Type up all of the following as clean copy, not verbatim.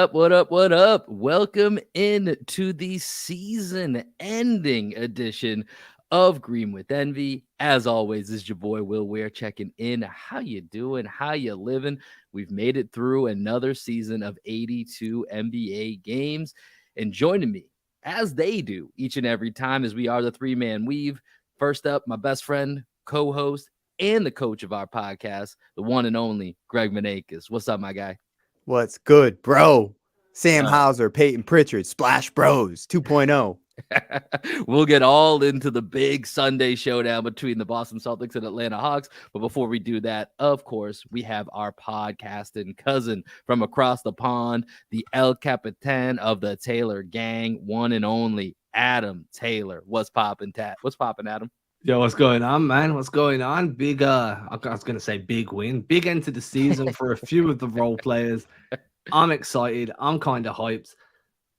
up? What up? What up? Welcome in to the season-ending edition of Green with Envy. As always, this is your boy Will Weir checking in. How you doing? How you living? We've made it through another season of 82 NBA games, and joining me, as they do each and every time, as we are the three-man weave. First up, my best friend, co-host, and the coach of our podcast, the one and only Greg Manakis. What's up, my guy? What's good, bro? Sam Hauser, Peyton Pritchard, Splash Bros 2.0. We'll get all into the big Sunday showdown between the Boston Celtics and Atlanta Hawks. But before we do that, of course, we have our podcasting cousin from across the pond, the El Capitan of the Taylor gang, one and only Adam Taylor. What's poppin', Tat? What's poppin', Adam? Yo, what's going on, man? What's going on? Big, I was going to say big win. Big end to the season for a few of the role players. I'm excited. I'm kind of hyped.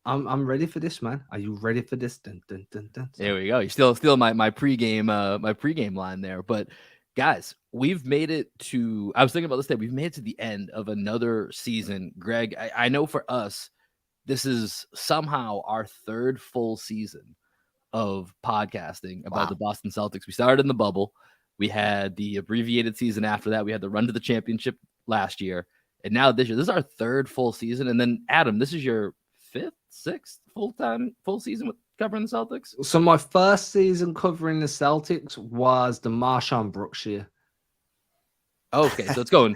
I'm ready for this, man. Are you ready for this? Dun, dun, dun, dun. There we go. You still my pregame line there. But guys, we've made it to, I was thinking about this day. We've made it to the end of another season. Greg, I know for us, this is somehow our third full season of podcasting about the Boston Celtics. We started in the bubble. We had the abbreviated season after that. We had the run to the championship last year. And now this year, this is our third full season. And then Adam, this is your sixth full season with covering the Celtics. So my first season covering the Celtics was the Marshawn Brooks year. Okay, so it's going.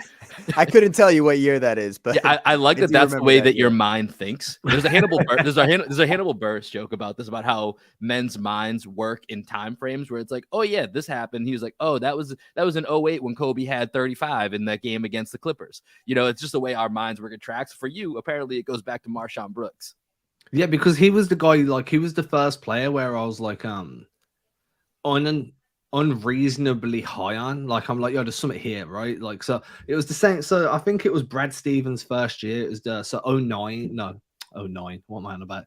I couldn't tell you what year that is, but yeah, I like that. That's the way that your mind thinks. There's a Hannibal. There's a Hannibal Buress joke about this, about how men's minds work in time frames where it's like, oh yeah, this happened. He was like, oh, that was in 08 when Kobe had 35 in that game against the Clippers. You know, it's just the way our minds work. It tracks. For you, apparently, it goes back to Marshawn Brooks. Yeah, because he was the guy. Like, he was the first player where I was like, unreasonably high on. Like, I'm like, yo, there's something here, right? Like, so it was the same. So I think it was Brad Stevens' first year. It was 09. What am I on about?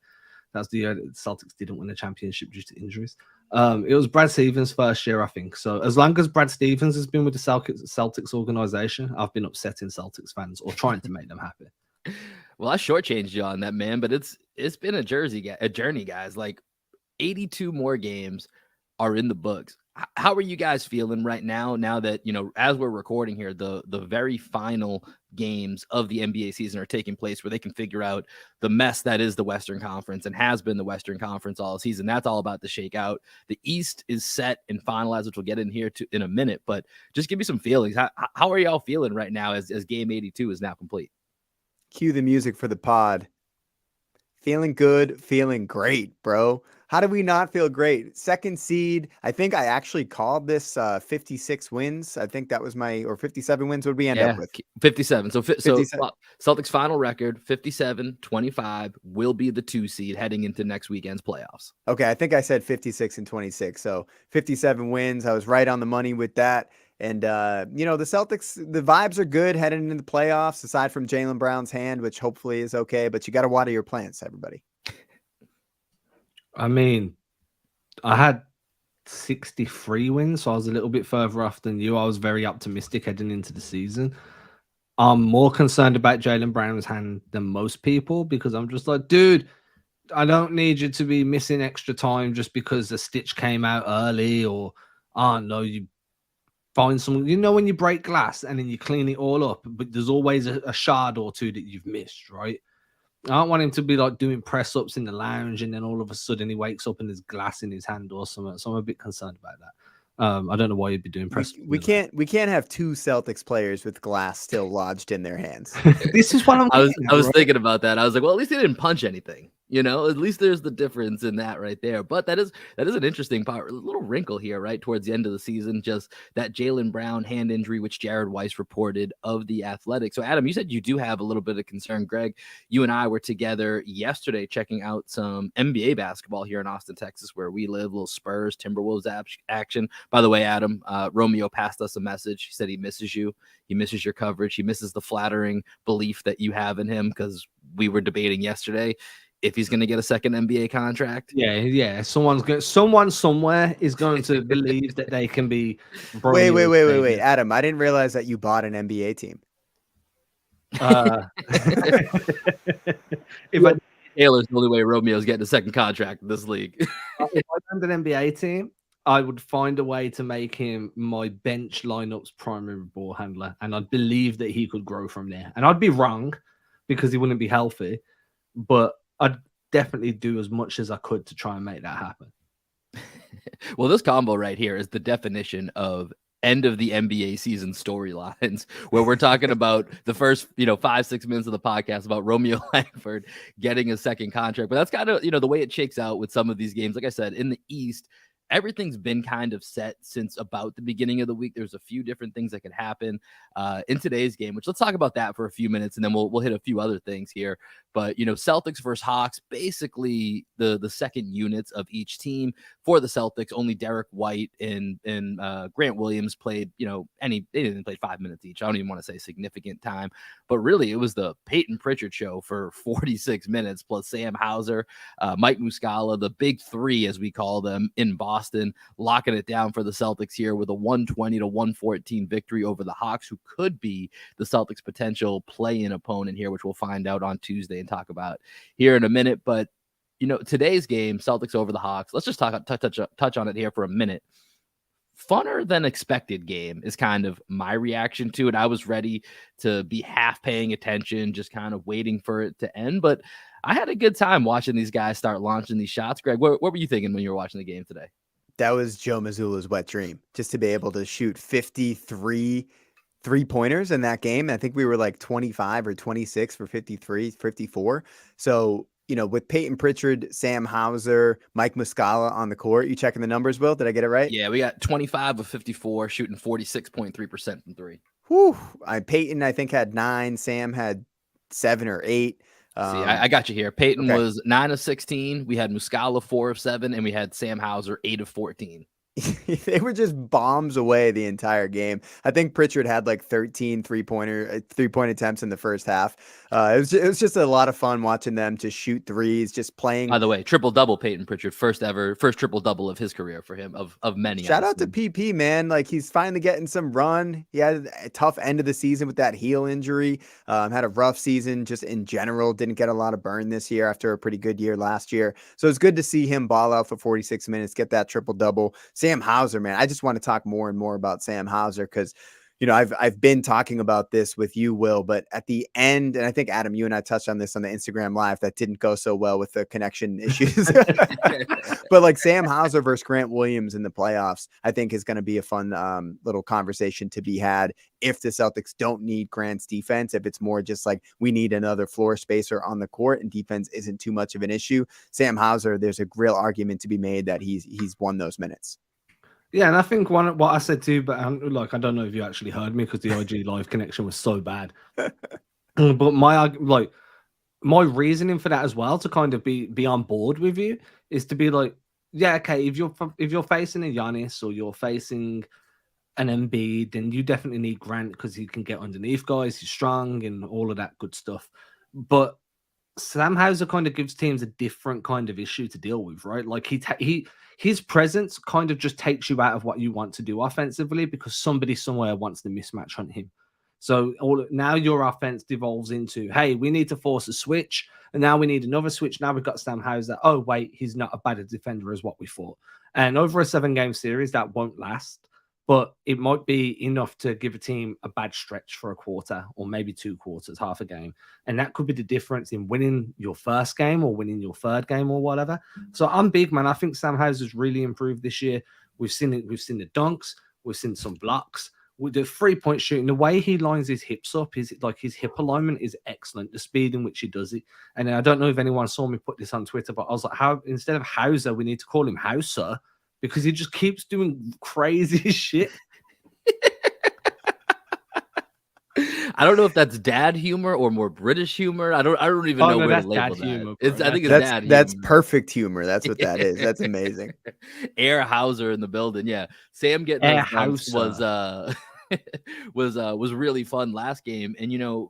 That's the year that the Celtics didn't win the championship due to injuries. It was Brad Stevens' first year, I think. So as long as Brad Stevens has been with the Celtics organization, I've been upsetting Celtics fans or trying to make them happy. Well, I shortchanged you on that, man, but it's been a journey, guys. Like 82 more games are in the books. How are you guys feeling right now? Now that, you know, as we're recording here, the very final games of the NBA season are taking place, where they can figure out the mess that is the Western Conference and has been the Western Conference all season. That's all about to shake out. The East is set and finalized, which we'll get in here in a minute. But just give me some feelings. How are y'all feeling right now as Game 82 is now complete? Cue the music for the pod. Feeling good, feeling great, bro. How do we not feel great? Second seed. I think I actually called this 56 wins. I think that was or 57 wins would we end up with? 57. So 57. Celtics final record, 57-25, will be the 2 seed heading into next weekend's playoffs. Okay, I think I said 56 and 26. So 57 wins. I was right on the money with that. And, you know, the Celtics, the vibes are good heading into the playoffs, aside from Jaylen Brown's hand, which hopefully is okay. But you got to water your plants, everybody. I mean, I had 63 wins, so I was a little bit further off than you. I was very optimistic heading into the season. I'm more concerned about Jaylen Brown's hand than most people, because I'm just like, dude, I don't need you to be missing extra time just because the stitch came out early, or, no, you find someone, you know, when you break glass and then you clean it all up, but there's always a shard or two that you've missed, right? I don't want him to be like doing press ups in the lounge and then all of a sudden he wakes up and there's glass in his hand or something. So I'm a bit concerned about that. I don't know why you'd be doing press. We can't have 2 Celtics players with glass still lodged in their hands. This is what I was thinking about that. I was like, well, at least they didn't punch anything. You know, at least there's the difference in that right there. But that is an interesting part, a little wrinkle here, right, towards the end of the season, just that Jaylen Brown hand injury, which Jared Weiss reported of The Athletic. So, Adam, you said you do have a little bit of concern. Greg, you and I were together yesterday checking out some NBA basketball here in Austin, Texas, where we live, little Spurs, Timberwolves action. By the way, Adam, Romeo passed us a message. He said he misses you. He misses your coverage. He misses the flattering belief that you have in him, because we were debating yesterday if he's going to get a second NBA contract. Yeah. Someone somewhere is going to believe that they can be. Wait, Adam, I didn't realize that you bought an NBA team. Uh, if I Taylor's the only way Romeo's getting a second contract in this league. if I owned an NBA team, I would find a way to make him my bench lineup's primary ball handler, and I'd believe that he could grow from there. And I'd be wrong because he wouldn't be healthy, but I'd definitely do as much as I could to try and make that happen. Well, this combo right here is the definition of end of the NBA season storylines, where we're talking about the first, 5-6 minutes of the podcast about Romeo Langford getting a second contract. But that's kind of, the way it shakes out with some of these games. Like I said, in the East, everything's been kind of set since about the beginning of the week. There's a few different things that could happen in today's game, which let's talk about that for a few minutes, and then we'll hit a few other things here. But, Celtics versus Hawks, basically the second units of each team. For the Celtics, only Derek White and Grant Williams played, they didn't play 5 minutes each. I don't even want to say significant time, but really it was the Peyton Pritchard show for 46 minutes, plus Sam Hauser, Mike Muscala, the big three, as we call them, in Boston, locking it down for the Celtics here with a 120-114 victory over the Hawks, who could be the Celtics' potential play-in opponent here, which we'll find out on Tuesday and talk about here in a minute. But today's game, Celtics over the Hawks. Let's just touch on it here for a minute. Funner than expected game is kind of my reaction to it. I was ready to be half paying attention, just kind of waiting for it to end. But I had a good time watching these guys start launching these shots. Greg, what were you thinking when you were watching the game today? That was Joe Mazzulla's wet dream, just to be able to shoot 53 3-pointers in that game. I think we were like 25 or 26 for 53, 54. So, with Peyton Pritchard, Sam Hauser, Mike Muscala on the court, you checking the numbers, Will? Did I get it right? Yeah, we got 25 of 54, shooting 46.3% from three. Whew. Peyton, I think, had 9. Sam had 7 or 8. See, I got you here. Peyton was 9 of 16. We had Muscala 4 of 7, and we had Sam Hauser 8 of 14. They were just bombs away the entire game. I think Pritchard had like 13 three-point attempts in the first half. It was just a lot of fun watching them to shoot threes, just playing. By the way, triple-double Peyton Pritchard, first triple-double of his career for him, of many. Shout out to PP, man. Like, he's finally getting some run. He had a tough end of the season with that heel injury. Had a rough season just in general. Didn't get a lot of burn this year after a pretty good year last year. So it's good to see him ball out for 46 minutes, get that triple-double. Sam Hauser, man, I just want to talk more and more about Sam Hauser because, I've been talking about this with you, Will, but at the end, and I think, Adam, you and I touched on this on the Instagram Live, that didn't go so well with the connection issues. But like Sam Hauser versus Grant Williams in the playoffs, I think is going to be a fun little conversation to be had if the Celtics don't need Grant's defense, if it's more just like we need another floor spacer on the court and defense isn't too much of an issue. Sam Hauser, there's a real argument to be made that he's won those minutes. Yeah, and I think what I said too, but I don't know if you actually heard me because the IG live connection was so bad. But my reasoning for that as well, to kind of be on board with you, is to be like, yeah, okay, if you're facing a Giannis or you're facing an Embiid, then you definitely need Grant because he can get underneath guys, he's strong and all of that good stuff. But Sam Hauser kind of gives teams a different kind of issue to deal with, right? Like his presence kind of just takes you out of what you want to do offensively because somebody somewhere wants to mismatch hunt him. So now your offense devolves into, hey, we need to force a switch, and now we need another switch. Now we've got Sam Hauser. Oh, wait, he's not as bad a defender as what we thought. And over a 7-game series, that won't last. But it might be enough to give a team a bad stretch for a quarter or maybe 2 quarters, half a game. And that could be the difference in winning your first game or winning your third game or whatever. So I'm big, man. I think Sam Hauser's really improved this year. We've seen it. We've seen the dunks. We've seen some blocks. With the 3-point shooting, the way he lines his hips up, his hip alignment is excellent. The speed in which he does it. And I don't know if anyone saw me put this on Twitter, but I was like, how instead of Hauser, we need to call him Hauser, because he just keeps doing crazy shit. I don't know if that's dad humor or more British humor. I don't even know where to label that. Humor, I think it's dad humor. That's perfect humor. That's what that is. That's amazing. Air Hauser in the building. Yeah, Sam getting those dunks was really fun last game. And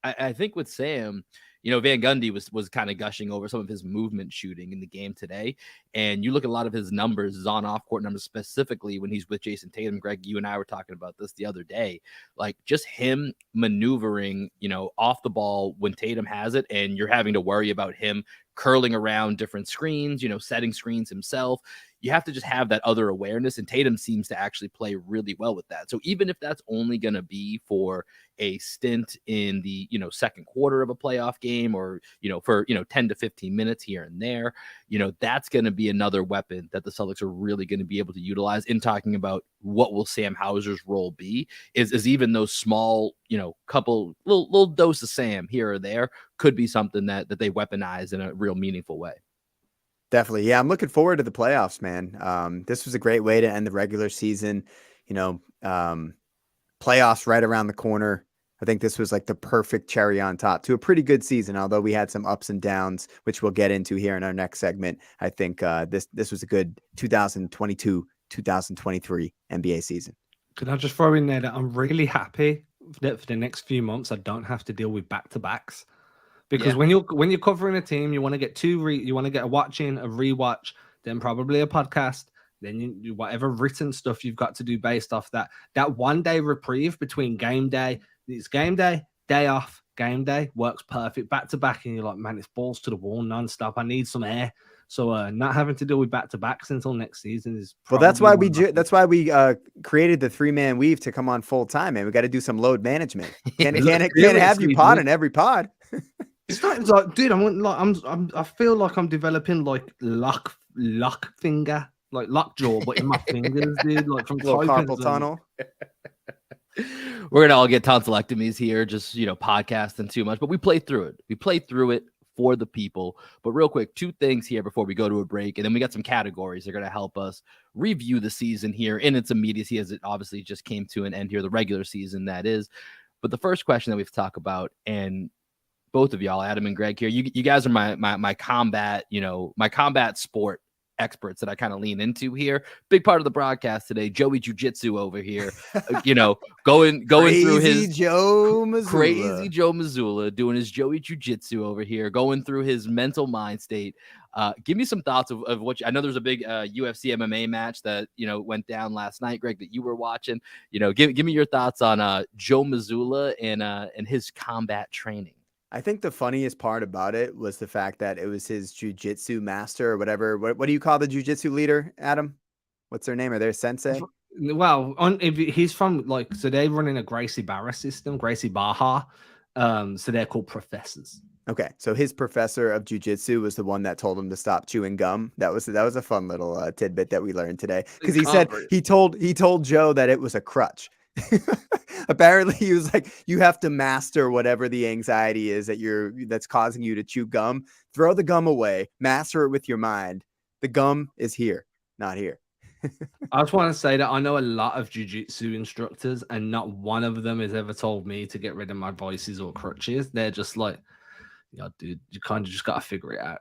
I think with Sam, Van Gundy was kind of gushing over some of his movement shooting in the game today. And you look at a lot of his numbers, his on off court numbers, specifically when he's with Jason Tatum. Greg, you and I were talking about this the other day, like just him maneuvering, off the ball when Tatum has it, and you're having to worry about him curling around different screens, setting screens himself. You have to just have that other awareness, and Tatum seems to actually play really well with that. So even if that's only going to be for a stint in the, second quarter of a playoff game, or, for, 10 to 15 minutes here and there, that's going to be another weapon that the Celtics are really going to be able to utilize in talking about what will Sam Hauser's role be, is even those small, couple little dose of Sam here or there could be something that they weaponize in a real meaningful way. Definitely. Yeah, I'm looking forward to the playoffs, man. This was a great way to end the regular season. Playoffs right around the corner. I think this was like the perfect cherry on top to a pretty good season, although we had some ups and downs, which we'll get into here in our next segment. I think this was a good 2022-2023 NBA season. Can I just throw in there that I'm really happy that for the next few months I don't have to deal with back-to-backs. Because when you're covering a team, you want to get you want to get a watching, a rewatch, then probably a podcast, then you whatever written stuff you've got to do based off that 1 day reprieve between game day. It's game day, day off, game day works perfect back to back, and you're like, man, it's balls to the wall nonstop. I need some air. So not having to deal with back to backs until next season is that's why we created the 3-man weave to come on full time, man. We got to do some load management. Can't have you pod in every pod. It's not like, dude, I feel like I'm developing like lock finger, like lockjaw, but in my fingers, dude, like from carpal tunnel. We're gonna all get tonsillectomies here, just podcasting too much, but we play through it. We play through it for the people. But real quick, 2 things here before we go to a break, and then we got some categories that are going to help us review the season here in its immediacy, as it obviously just came to an end here, the regular season that is. But the first question that we have to talk about, and both of y'all, Adam and Greg here, you guys are my combat, my combat sport experts that I kind of lean into here. Big part of the broadcast today, Jui Jitsu over here, going through his crazy Joe Mazzulla, doing his Jui Jitsu over here, going through his mental mind state. Give me some thoughts of what I know. There's a big UFC MMA match that went down last night, Greg, that you were watching. Give me your thoughts on Joe Mazzulla and his combat training. I think the funniest part about it was the fact that it was his jiu-jitsu master or whatever. What do you call the jiu-jitsu leader, Adam? What's their name? Are they a sensei? Well, he's from so they're running a Gracie Barra system, Gracie Barra. So they're called professors. Okay, so his professor of jiu-jitsu was the one that told him to stop chewing gum. That was a fun little tidbit that we learned today, because he said he told Joe that it was a crutch. Apparently he was like, you have to master whatever the anxiety is that's causing you to chew gum. Throw the gum away, master it with your mind. The gum is here, not here. I just want to say that I know a lot of jiu-jitsu instructors, and not one of them has ever told me to get rid of my vices or crutches. They're just like, dude, you kind of just got to figure it out.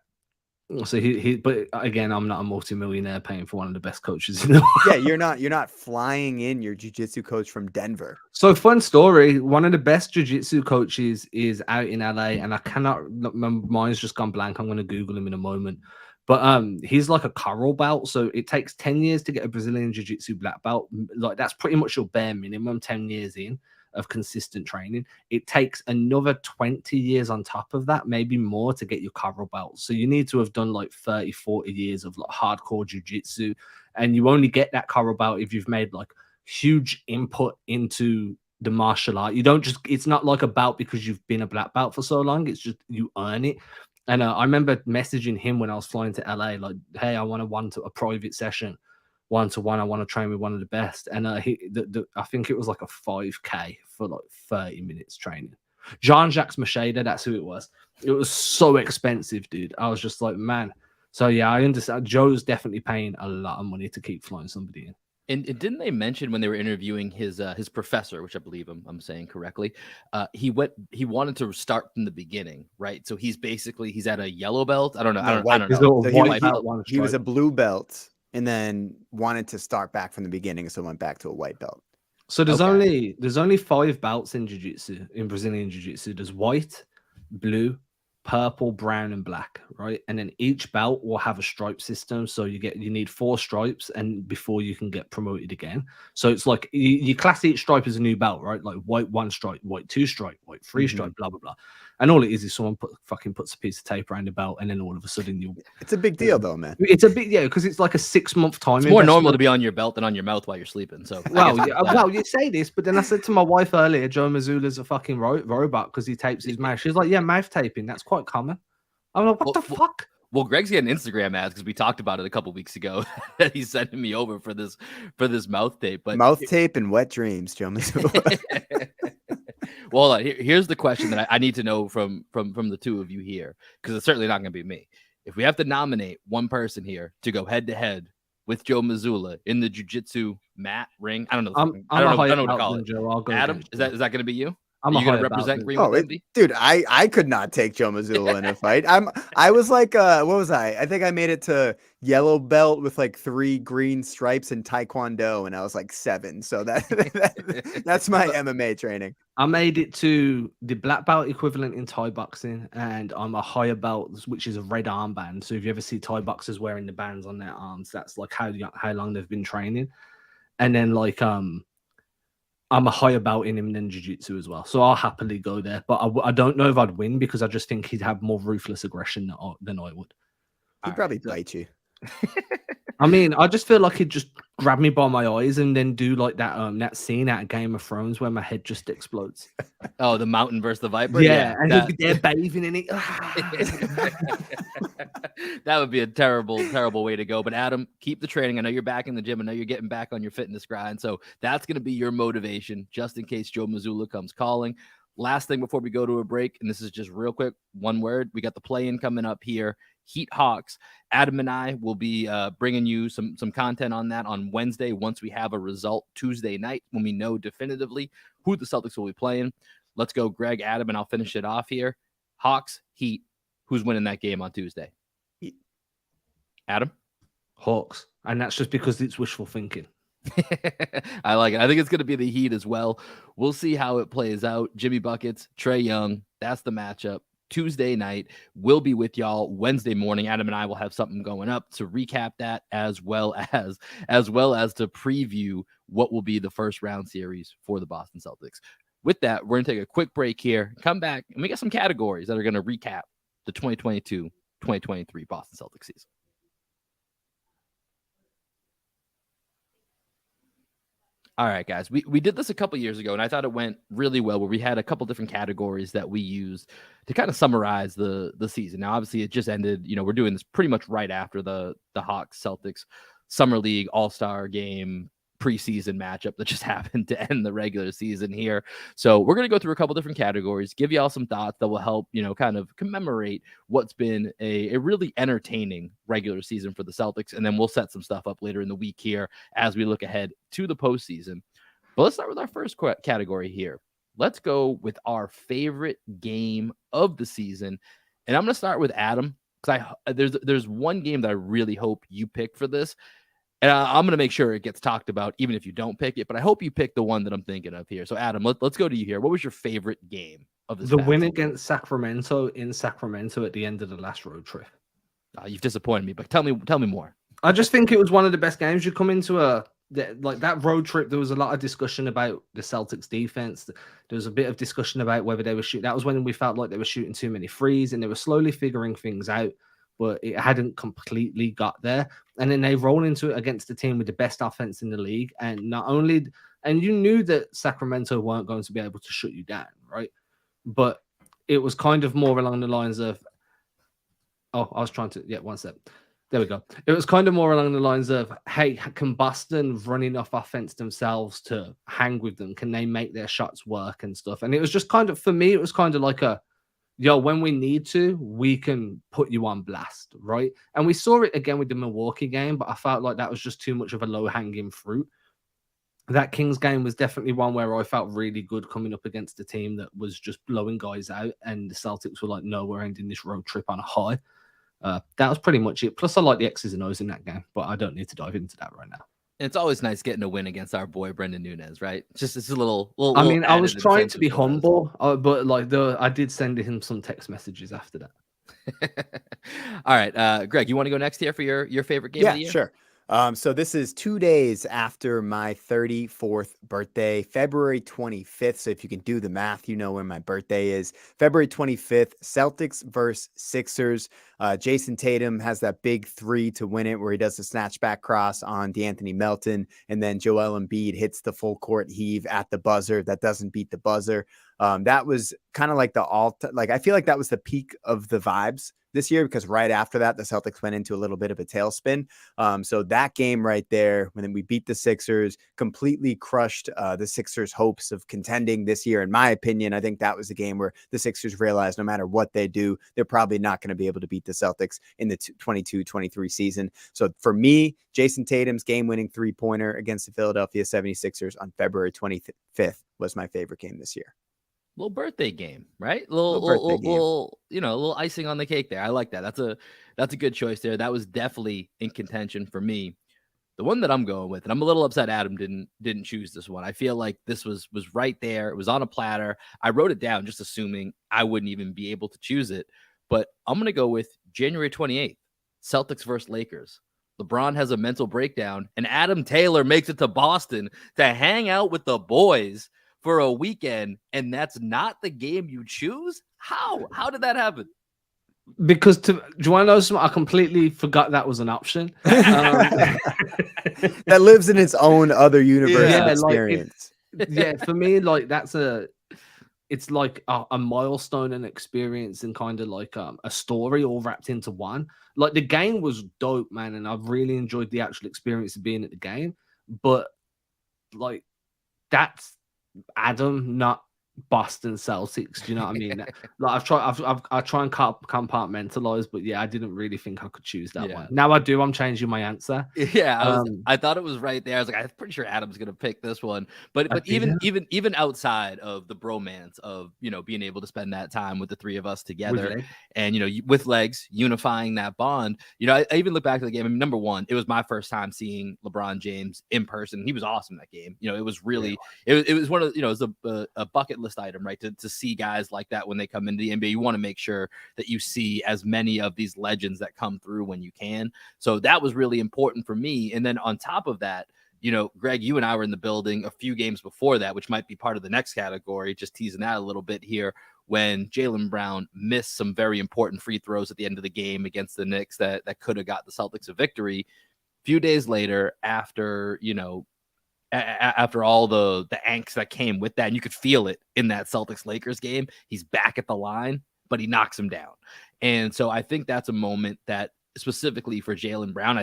So but again, I'm not a multimillionaire paying for one of the best coaches in the world. Yeah, you're not flying in your jiu-jitsu coach from Denver. So fun story. One of the best jiu-jitsu coaches is out in LA, and I cannot. My mind's just gone blank. I'm going to Google him in a moment. But he's like a coral belt, so it takes 10 years to get a Brazilian jiu-jitsu black belt. Like that's pretty much your bare minimum. 10 years in of consistent training. It takes another 20 years on top of that, maybe more, to get your coral belt. So you need to have done like 30, 40 years of like hardcore jiu-jitsu, and you only get that coral belt if you've made like huge input into the martial art. You don't just, it's not like a belt because you've been a black belt for so long. It's just you earn it. And I remember messaging him when I was flying to LA, like, hey, I want a private session, 1-to-1. I want to train with one of the best. And I think it was like a 5K for like 30 minutes training. Jean-Jacques Macheda, that's who it was. It was so expensive, dude. I was just like, man. So yeah, I understand. Joe's definitely paying a lot of money to keep flying somebody in. And didn't they mention when they were interviewing his professor, which I believe I'm saying correctly, he wanted to start from the beginning, right? So he's at a yellow belt. I don't know. I don't know. So he was a blue belt, and then wanted to start back from the beginning, so went back to a white belt. So there's only 5 belts in jiu-jitsu, in Brazilian jiu-jitsu. There's white, blue, purple, brown, and black, right? And then each belt will have a stripe system. So you need 4 stripes and before you can get promoted again. So it's like you class each stripe as a new belt, right? Like white 1 stripe, white 2 stripe, white 3 stripe, blah blah blah. And all it is someone puts a piece of tape around the belt, and then all of a sudden It's a big deal though, man. It's a big, yeah, because it's like a 6-month time. It's more normal to be on your belt than on your mouth while you're sleeping. So well, you say this, but then I said to my wife earlier, Joe Mazzulla's a fucking robot because he tapes his mouth. She's like, yeah, mouth taping, that's quite common. I'm like, what the fuck? Well, Greg's getting Instagram ads because we talked about it a couple weeks ago that he's sending me over for this mouth tape. But mouth tape and wet dreams, Joe Mazzulla. Well, hold on. Here's the question that I need to know from the two of you here, because it's certainly not going to be me. If we have to nominate one person here to go head to head with Joe Mazzulla in the jiu-jitsu mat ring, I don't know. I don't know what to call it. Joe, Adam, is that going to be you? I'm Are you going to represent Green with Envy? Dude, I could not take Joe Mazzulla in a fight. I was like, what was I? I think I made it to yellow belt with like 3 green stripes in Taekwondo, and I was like 7. So that's my MMA training. I made it to the black belt equivalent in Thai boxing, and I'm a higher belt, which is a red armband. So if you ever see Thai boxers wearing the bands on their arms, that's like how long they've been training. And then like I'm a higher belt in him than jiu-jitsu as well. So I'll happily go there. But I don't know if I'd win because I just think he'd have more ruthless aggression than I would. He'd probably bite you. I mean, I just feel like he'd just grab me by my eyes and then do like that scene out of Game of Thrones where my head just explodes. Oh, the mountain versus the viper? Yeah, and he'd be there bathing in it. That would be a terrible, terrible way to go. But Adam, keep the training. I know you're back in the gym. I know you're getting back on your fitness grind. So that's going to be your motivation just in case Joe Mazzulla comes calling. Last thing before we go to a break, and this is just real quick, one word. We got the play-in coming up here. Heat Hawks. Adam and I will be bringing you some content on that on Wednesday once we have a result Tuesday night when we know definitively who the Celtics will be playing. Let's go, Greg, Adam, and I'll finish it off here. Hawks, Heat. Who's winning that game on Tuesday? Heat. Adam? Hawks. And that's just because it's wishful thinking. I like it. I think it's going to be the Heat as well. We'll see how it plays out. Jimmy Buckets, Trae Young. That's the matchup. Tuesday night. We'll be with y'all Wednesday morning. Adam and I will have something going up to recap that as well as to preview what will be the first round series for the Boston Celtics. With that, we're going to take a quick break here, come back, and we got some categories that are going to recap the 2022-2023 Boston Celtics season. All right, guys, we did this a couple years ago, and I thought it went really well, where we had a couple different categories that we used to kind of summarize the season. Now, obviously, it just ended. You know, we're doing this pretty much right after the Hawks Celtics Summer League All-Star Game preseason matchup that just happened to end the regular season here. So we're going to go through a couple different categories, give y'all some thoughts that will help, you know, kind of commemorate what's been a really entertaining regular season for the Celtics. And then we'll set some stuff up later in the week here as we look ahead to the postseason. But let's start with our first category here. Let's go with our favorite game of the season. And I'm going to start with Adam, because there's one game that I really hope you pick for this. And I'm going to make sure it gets talked about, even if you don't pick it. But I hope you pick the one that I'm thinking of here. So, Adam, let's go to you here. What was your favorite game of this? The win against Sacramento in Sacramento at the end of the last road trip. You've disappointed me, but tell me more. I just think it was one of the best games. You come into that road trip. There was a lot of discussion about the Celtics defense. There was a bit of discussion about whether they were shooting. That was when we felt like they were shooting too many threes, and they were slowly figuring things out, but it hadn't completely got there. And then they roll into it against the team with the best offense in the league. And you knew that Sacramento weren't going to be able to shut you down, right? But it was kind of more along the lines of, one step. There we go. It was kind of more along the lines of, hey, can Boston run enough offense themselves to hang with them? Can they make their shots work and stuff? And it was just kind of, for me, it was kind of like when we need to, we can put you on blast, right? And we saw it again with the Milwaukee game, but I felt like that was just too much of a low-hanging fruit. That Kings game was definitely one where I felt really good coming up against a team that was just blowing guys out, and the Celtics were like, no, we're ending this road trip on a high. That was pretty much it. Plus, I like the X's and O's in that game, but I don't need to dive into that right now. It's always nice getting a win against our boy Brendan Nunez, right? It's a little I mean, I was added trying to incentive be for us. humble, but like I did send him some text messages after that. All right, Greg, you want to go next here for your favorite game of the year? Sure. So this is 2 days after my 34th birthday, February 25th. So if you can do the math, you know when my birthday is. February 25th, Celtics versus Sixers. Jason Tatum has that big 3 to win it where he does the snatchback cross on DeAnthony Melton. And then Joel Embiid hits the full court heave at the buzzer. That doesn't beat the buzzer. That was kind of like I feel like that was the peak of the vibes this year, because right after that, the Celtics went into a little bit of a tailspin. So that game right there, when we beat the Sixers, completely crushed the Sixers' hopes of contending this year. In my opinion, I think that was the game where the Sixers realized no matter what they do, they're probably not going to be able to beat the Celtics in the 22-23 season. So for me, Jason Tatum's game-winning three-pointer against the Philadelphia 76ers on February 25th was my favorite game this year. Little birthday game, right? Little birthday game. A little icing on the cake there. I like that. That's a good choice there. That was definitely in contention for me. The one that I'm going with, and I'm a little upset Adam didn't choose this one. I feel like this was right there. It was on a platter. I wrote it down just assuming I wouldn't even be able to choose it. But I'm going to go with January 28th, Celtics versus Lakers. LeBron has a mental breakdown, and Adam Taylor makes it to Boston to hang out with the boys for a weekend, and that's not the game you choose? How did that happen? Because do you want to know something? I completely forgot that was an option. That lives in its own other universe of experience. For me, like it's like a milestone and experience and kind of like a story all wrapped into one. Like the game was dope, man, and I've really enjoyed the actual experience of being at the game. But like that's Adam, not Boston Celtics. Do you know what I mean? Like I try and compartmentalize, but yeah, I didn't really think I could choose that one. Now I do. I'm changing my answer. Yeah, I thought it was right there. I was like, I'm pretty sure Adam's gonna pick this one. But even outside of the bromance of being able to spend that time with the three of us together and with legs unifying that bond. I even look back to the game. I mean, number one, it was my first time seeing LeBron James in person. He was awesome that game. It was really it was one of it was a bucket list item, right? To see guys like that when they come into the NBA. You want to make sure that you see as many of these legends that come through when you can. So that was really important for me. And then on top of that, Greg, you and I were in the building a few games before that, which might be part of the next category, just teasing that a little bit here, when Jaylen Brown missed some very important free throws at the end of the game against the Knicks that could have got the Celtics a victory. A few days later, after all the angst that came with that, and you could feel it in that Celtics-Lakers game, he's back at the line, but he knocks him down. And so I think that's a moment that specifically for Jaylen Brown,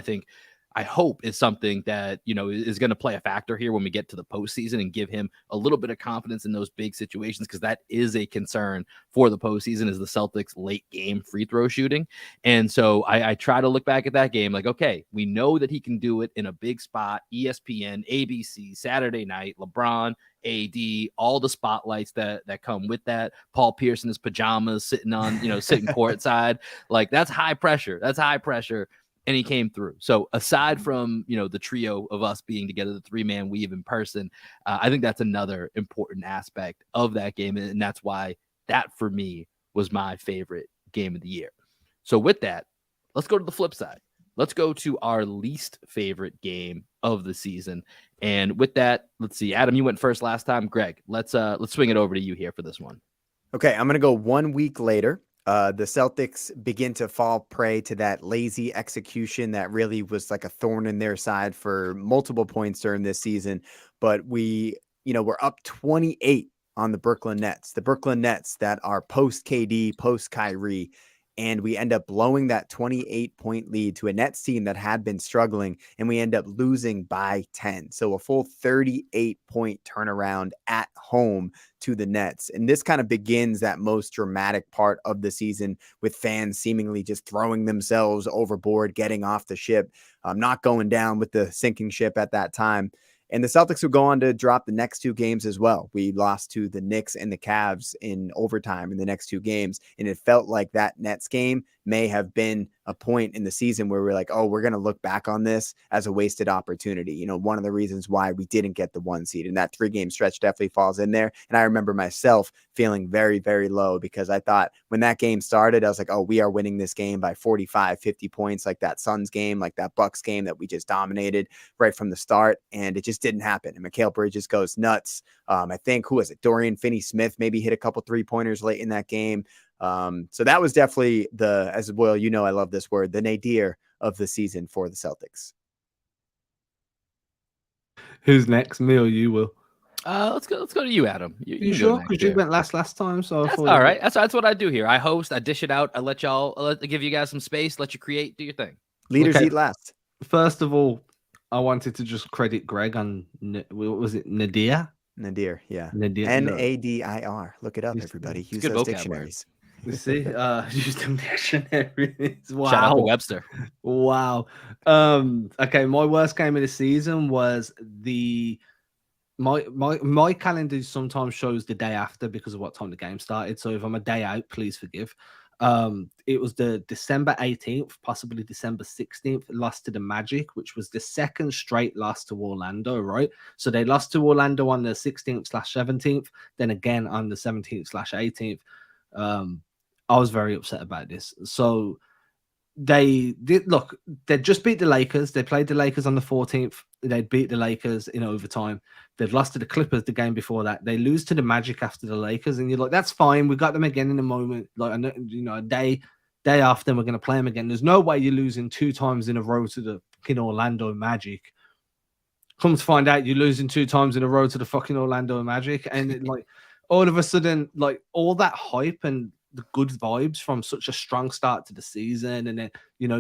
I hope is something that, is going to play a factor here when we get to the postseason and give him a little bit of confidence in those big situations, because that is a concern for the postseason is the Celtics late game free throw shooting. And so I try to look back at that game like, okay, we know that he can do it in a big spot, ESPN, ABC, Saturday night, LeBron, AD, all the spotlights that come with that. Paul Pierce in his pajamas sitting courtside. Like that's high pressure. And he came through. So aside from, the trio of us being together, the three-man weave in person, I think that's another important aspect of that game. And that's why that for me was my favorite game of the year. So with that, let's go to the flip side. Let's go to our least favorite game of the season. And with that, let's see, Adam, you went first last time. Greg, let's swing it over to you here for this one. Okay, I'm going to go 1 week later. The Celtics begin to fall prey to that lazy execution that really was like a thorn in their side for multiple points during this season. But we're up 28 on the Brooklyn Nets that are post KD, post Kyrie. And we end up blowing that 28-point lead to a Nets team that had been struggling, and we end up losing by 10. So a full 38-point turnaround at home to the Nets. And this kind of begins that most dramatic part of the season with fans seemingly just throwing themselves overboard, getting off the ship, not going down with the sinking ship at that time. And the Celtics would go on to drop the next two games as well. We lost to the Knicks and the Cavs in overtime in the next two games. And it felt like that Nets game may have been a point in the season where we're like, oh, we're going to look back on this as a wasted opportunity. You know, one of the reasons why we didn't get the 1 seed, and that 3-game stretch definitely falls in there. And I remember myself feeling very, very low because I thought when that game started, I was like, oh, we are winning this game by 45, 50 points, like that Suns game, like that Bucks game that we just dominated right from the start. And it just didn't happen. And Mikal Bridges goes nuts. I think, who was it? Dorian Finney-Smith maybe hit a couple 3-pointers late in that game. So that was definitely as well, you know, I love this word, the nadir of the season for the Celtics. Who's next? Me or you, Will? Let's go to you, Adam. You sure? Because you went last time, so that's all right. That's what I do here. I host, I dish it out. I let y'all, give you guys some space, let you create, do your thing. Leaders eat last. First of all, I wanted to just credit Greg on, what was it, Nadir? Nadir, yeah. Nadir. Nadir. Look it up, everybody. Use those dictionaries. You see, use them dictionaries. Wow. Shout out to Webster. Wow. Okay, my worst game of the season was my calendar sometimes shows the day after because of what time the game started. So if I'm a day out, please forgive. It was the December 18th, possibly December 16th, lost to the Magic, which was the second straight loss to Orlando, right? So they lost to Orlando on the 16th/17th, then again on the 17th/18th. I was very upset about this. So they just beat the Lakers. They played the Lakers on the 14th. They beat the Lakers in overtime. They've lost to the Clippers the game before that. They lose to the Magic after the Lakers, and you're like, that's fine. We got them again in a moment. Like, a day after, we're going to play them again. There's no way you're losing 2 times in a row to the fucking Orlando Magic. Come to find out, you're losing 2 times in a row to the fucking Orlando Magic, and all of a sudden, like, all that hype and the good vibes from such a strong start to the season, and then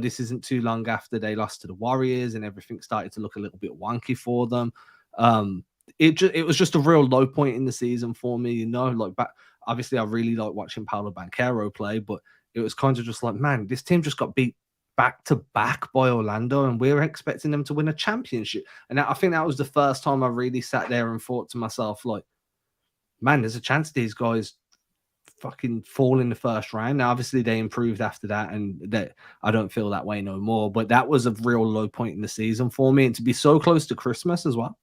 this isn't too long after they lost to the Warriors and everything started to look a little bit wonky for them. It was just a real low point in the season for me, like obviously I really like watching Paolo Banchero play, but it was kind of just like, man, this team just got beat back to back by Orlando, and we're expecting them to win a championship. And I think that was the first time I really sat there and thought to myself, like, man, there's a chance these guys fucking fall in the first round. Now, obviously, they improved after that, and that I don't feel that way no more. But that was a real low point in the season for me, and to be so close to Christmas as well.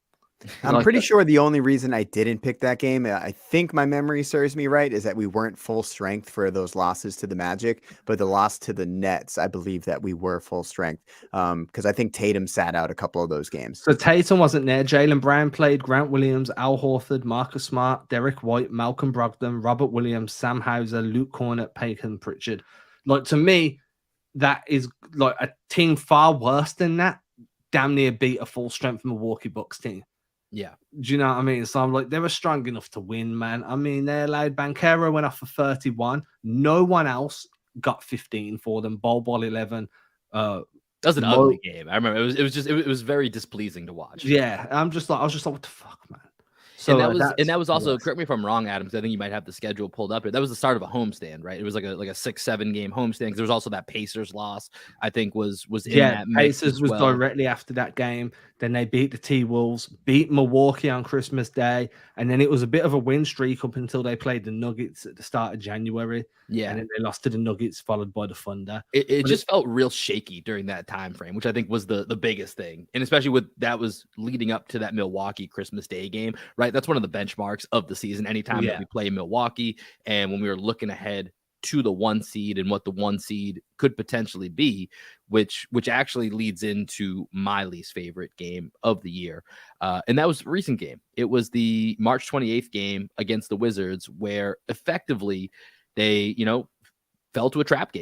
I'm pretty sure the only reason I didn't pick that game, I think my memory serves me right, is that we weren't full strength for those losses to the Magic, but the loss to the Nets, I believe that we were full strength because I think Tatum sat out a couple of those games. So Tatum wasn't there. Jaylen Brown played, Grant Williams, Al Horford, Marcus Smart, Derek White, Malcolm Brogdon, Robert Williams, Sam Hauser, Luke Cornett, Peyton Pritchard. Like, to me, that is like a team far worse than that. Damn near beat a full strength Milwaukee Bucks team. Yeah. Do you know what I mean? So I'm like, they were strong enough to win, man. I mean, they allowed Banchero went off for 31. No one else got 15 for them. Ball 11. That was an ugly game. I remember it was very displeasing to watch. Yeah. I was just like, what the fuck, man? So that was also, correct me if I'm wrong, Adam, because I think you might have the schedule pulled up here. That was the start of a homestand, right? It was like a 6-7 game homestand, because there was also that Pacers loss, I think was in that mix. Pacers was directly after that game. Then they beat the T-Wolves, beat Milwaukee on Christmas Day, and then it was a bit of a win streak up until they played the Nuggets at the start of January. Yeah, and then they lost to the Nuggets, followed by the Thunder. It just felt real shaky during that time frame, which I think was the biggest thing, and especially with that was leading up to that Milwaukee Christmas Day game, right? That's one of the benchmarks of the season. Anytime that we play Milwaukee, and when we were looking ahead to the 1 seed and what the 1 seed could potentially be, which actually leads into my least favorite game of the year, and that was a recent game. It was the March 28th game against the Wizards, where effectively they, fell to a trap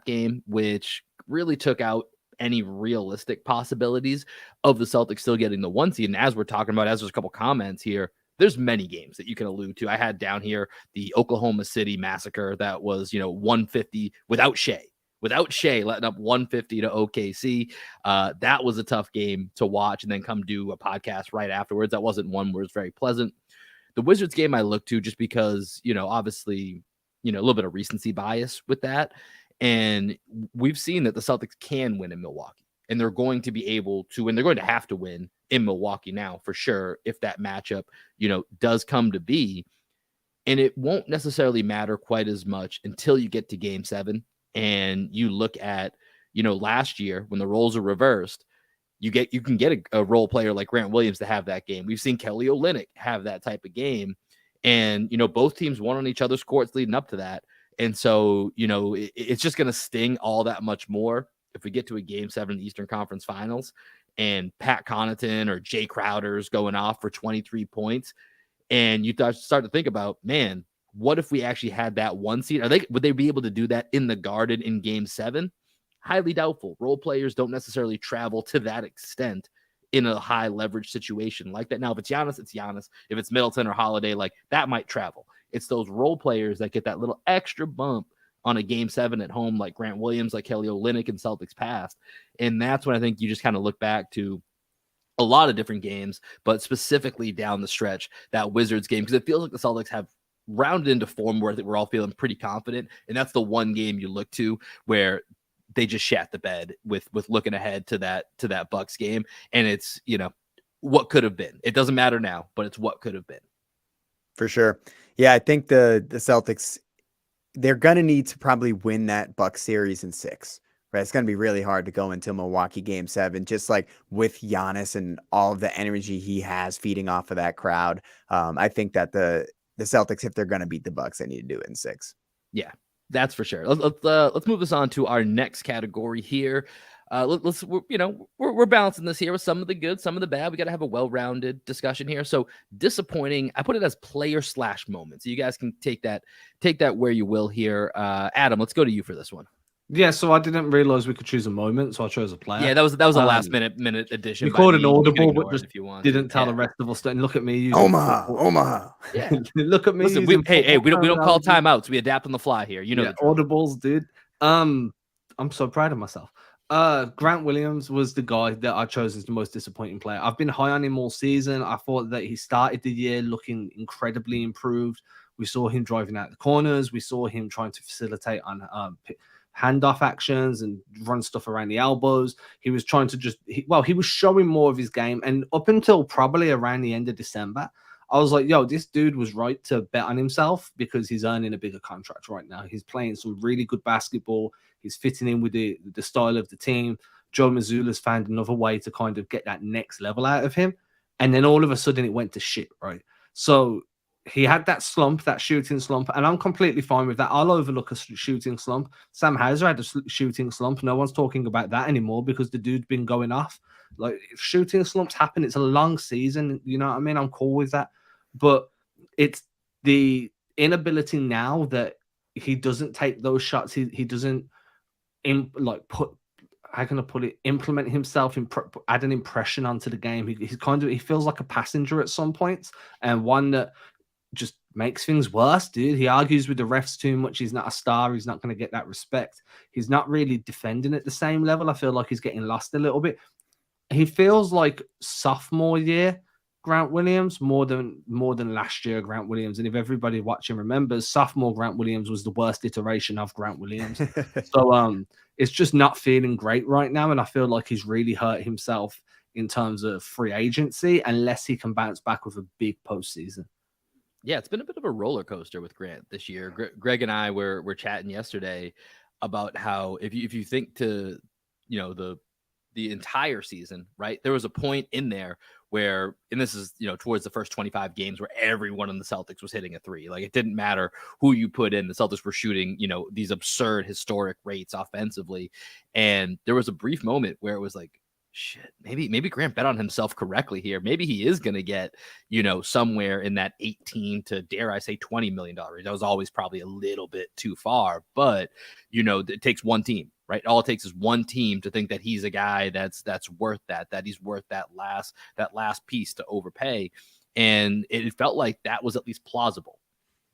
game, which really took out any realistic possibilities of the Celtics still getting the 1 seed. And as we're talking about, as there's a couple comments here, there's many games that you can allude to. I had down here the Oklahoma City massacre that was, 150 without Shea letting up 150 to OKC. That was a tough game to watch and then come do a podcast right afterwards. That wasn't one where it's very pleasant. The Wizards game I looked to just because, obviously, a little bit of recency bias with that. And we've seen that the Celtics can win in Milwaukee, and they're going to be able to win. They're going to have to win in Milwaukee now for sure, if that matchup, does come to be. And it won't necessarily matter quite as much until you get to game 7, and you look at, last year when the roles are reversed, you can get a role player like Grant Williams to have that game. We've seen Kelly Olynyk have that type of game, and both teams won on each other's courts leading up to that. And so it's just going to sting all that much more if we get to a Game 7 in the Eastern Conference Finals and Pat Connaughton or Jay Crowder's going off for 23 points, and you start to think about, man, what if we actually had that one seed? Would they be able to do that in the Garden in Game 7? Highly doubtful. Role players don't necessarily travel to that extent in a high leverage situation like that. Now, if it's Giannis, it's Giannis. If it's Middleton or Holiday, like that might travel. It's those role players that get that little extra bump on a Game 7 at home, like Grant Williams, like Kelly Olynyk in Celtics past. And that's when I think you just kind of look back to a lot of different games, but specifically down the stretch, that Wizards game, because it feels like the Celtics have rounded into form where I think we're all feeling pretty confident. And that's the one game you look to where they just shat the bed with looking ahead to that Bucks game. And it's, what could have been. It doesn't matter now, but it's what could have been. For sure. Yeah, I think the Celtics, they're going to need to probably win that Bucks series in 6. Right, it's going to be really hard to go into Milwaukee Game 7, just like with Giannis and all of the energy he has feeding off of that crowd. I think that the Celtics, if they're going to beat the Bucks, they need to do it in 6. Yeah, that's for sure. Let's move this on to our next category here. We're balancing this here with some of the good, some of the bad. We got to have a well-rounded discussion here. So disappointing, I put it as player/moment. So you guys can take that where you will here. Adam, let's go to you for this one. Yeah, so I didn't realize we could choose a moment, so I chose a player. Yeah, that was a last minute addition. We called an audible, but just if you want. Didn't tell the rest of us. And look at me using Omaha. Yeah, look at me. Listen, we don't call timeouts. We adapt on the fly here. The audibles, dude. I'm so proud of myself. Grant Williams was the guy that I chose as the most disappointing player. I've been high on him all season. I thought that he started the year looking incredibly improved. We saw him driving out the corners. We saw him trying to facilitate on handoff actions and run stuff around the elbows. He was trying to he was showing more of his game. And up until probably around the end of December, I was like, yo, this dude was right to bet on himself because he's earning a bigger contract right now. He's playing some really good basketball. He's fitting in with the style of the team. Joe Mazzulla's found another way to kind of get that next level out of him. And then all of a sudden it went to shit, right? So he had that slump, that shooting slump, and I'm completely fine with that. I'll overlook a shooting slump. Sam Hauser had a shooting slump. No one's talking about that anymore because the dude's been going off. Like, if shooting slumps happen, it's a long season. You know what I mean? I'm cool with that. But it's the inability now that he doesn't take those shots. He doesn't implement himself, add an impression onto the game. He feels like a passenger at some points, and one that just makes things worse, dude. He argues with the refs too much. He's not a star. He's not going to get that respect. He's not really defending at the same level. I feel like he's getting lost a little bit. He feels like sophomore year Grant Williams more than last year Grant Williams. And if everybody watching remembers, sophomore Grant Williams was the worst iteration of Grant Williams. So it's just not feeling great right now. And I feel like he's really hurt himself in terms of free agency unless he can bounce back with a big postseason. Yeah, it's been a bit of a roller coaster with Grant this year. Greg and I were chatting yesterday about how if you think to the entire season, right? There was a point in there where, and this is towards the first 25 games, where everyone in the Celtics was hitting a three. Like, it didn't matter who you put in. The Celtics were shooting these absurd historic rates offensively, and there was a brief moment where it was like, shit, maybe Grant bet on himself correctly here. Maybe he is going to get, somewhere in that 18 to, dare I say, $20 million. That was always probably a little bit too far, but it takes one team, right? All it takes is one team to think that he's a guy that's worth that he's worth that last piece to overpay. And it felt like that was at least plausible.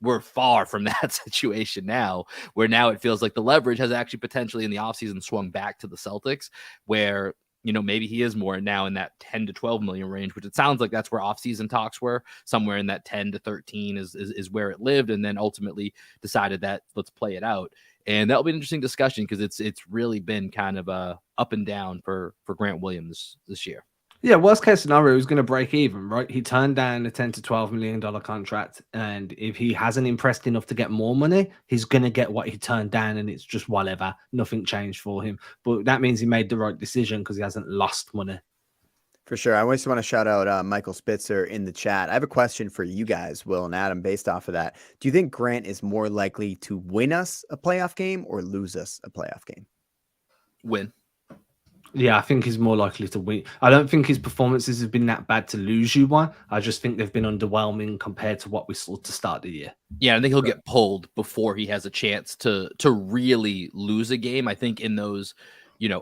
We're far from that situation now, where now it feels like the leverage has actually potentially in the offseason swung back to the Celtics, where maybe he is more now in that 10 to 12 million range, which it sounds like that's where offseason talks were. Somewhere in that 10 to 13 is where it lived, and then ultimately decided that let's play it out. And that'll be an interesting discussion because it's really been kind of up and down for Grant Williams this year. Yeah, worst case scenario, he's going to break even, right? He turned down a $10 to $12 million contract, and if he hasn't impressed enough to get more money, he's going to get what he turned down, and it's just whatever. Nothing changed for him, but that means he made the right decision because he hasn't lost money. For sure. I always want to shout out Michael Spitzer in the chat. I have a question for you guys, Will and Adam, based off of that. Do you think Grant is more likely to win us a playoff game or lose us a playoff game? Win. Yeah, I think he's more likely to win. I don't think his performances have been that bad to lose you one. I just think they've been underwhelming compared to what we saw to start the year. Yeah, I think he'll get pulled before he has a chance to really lose a game. I think in those,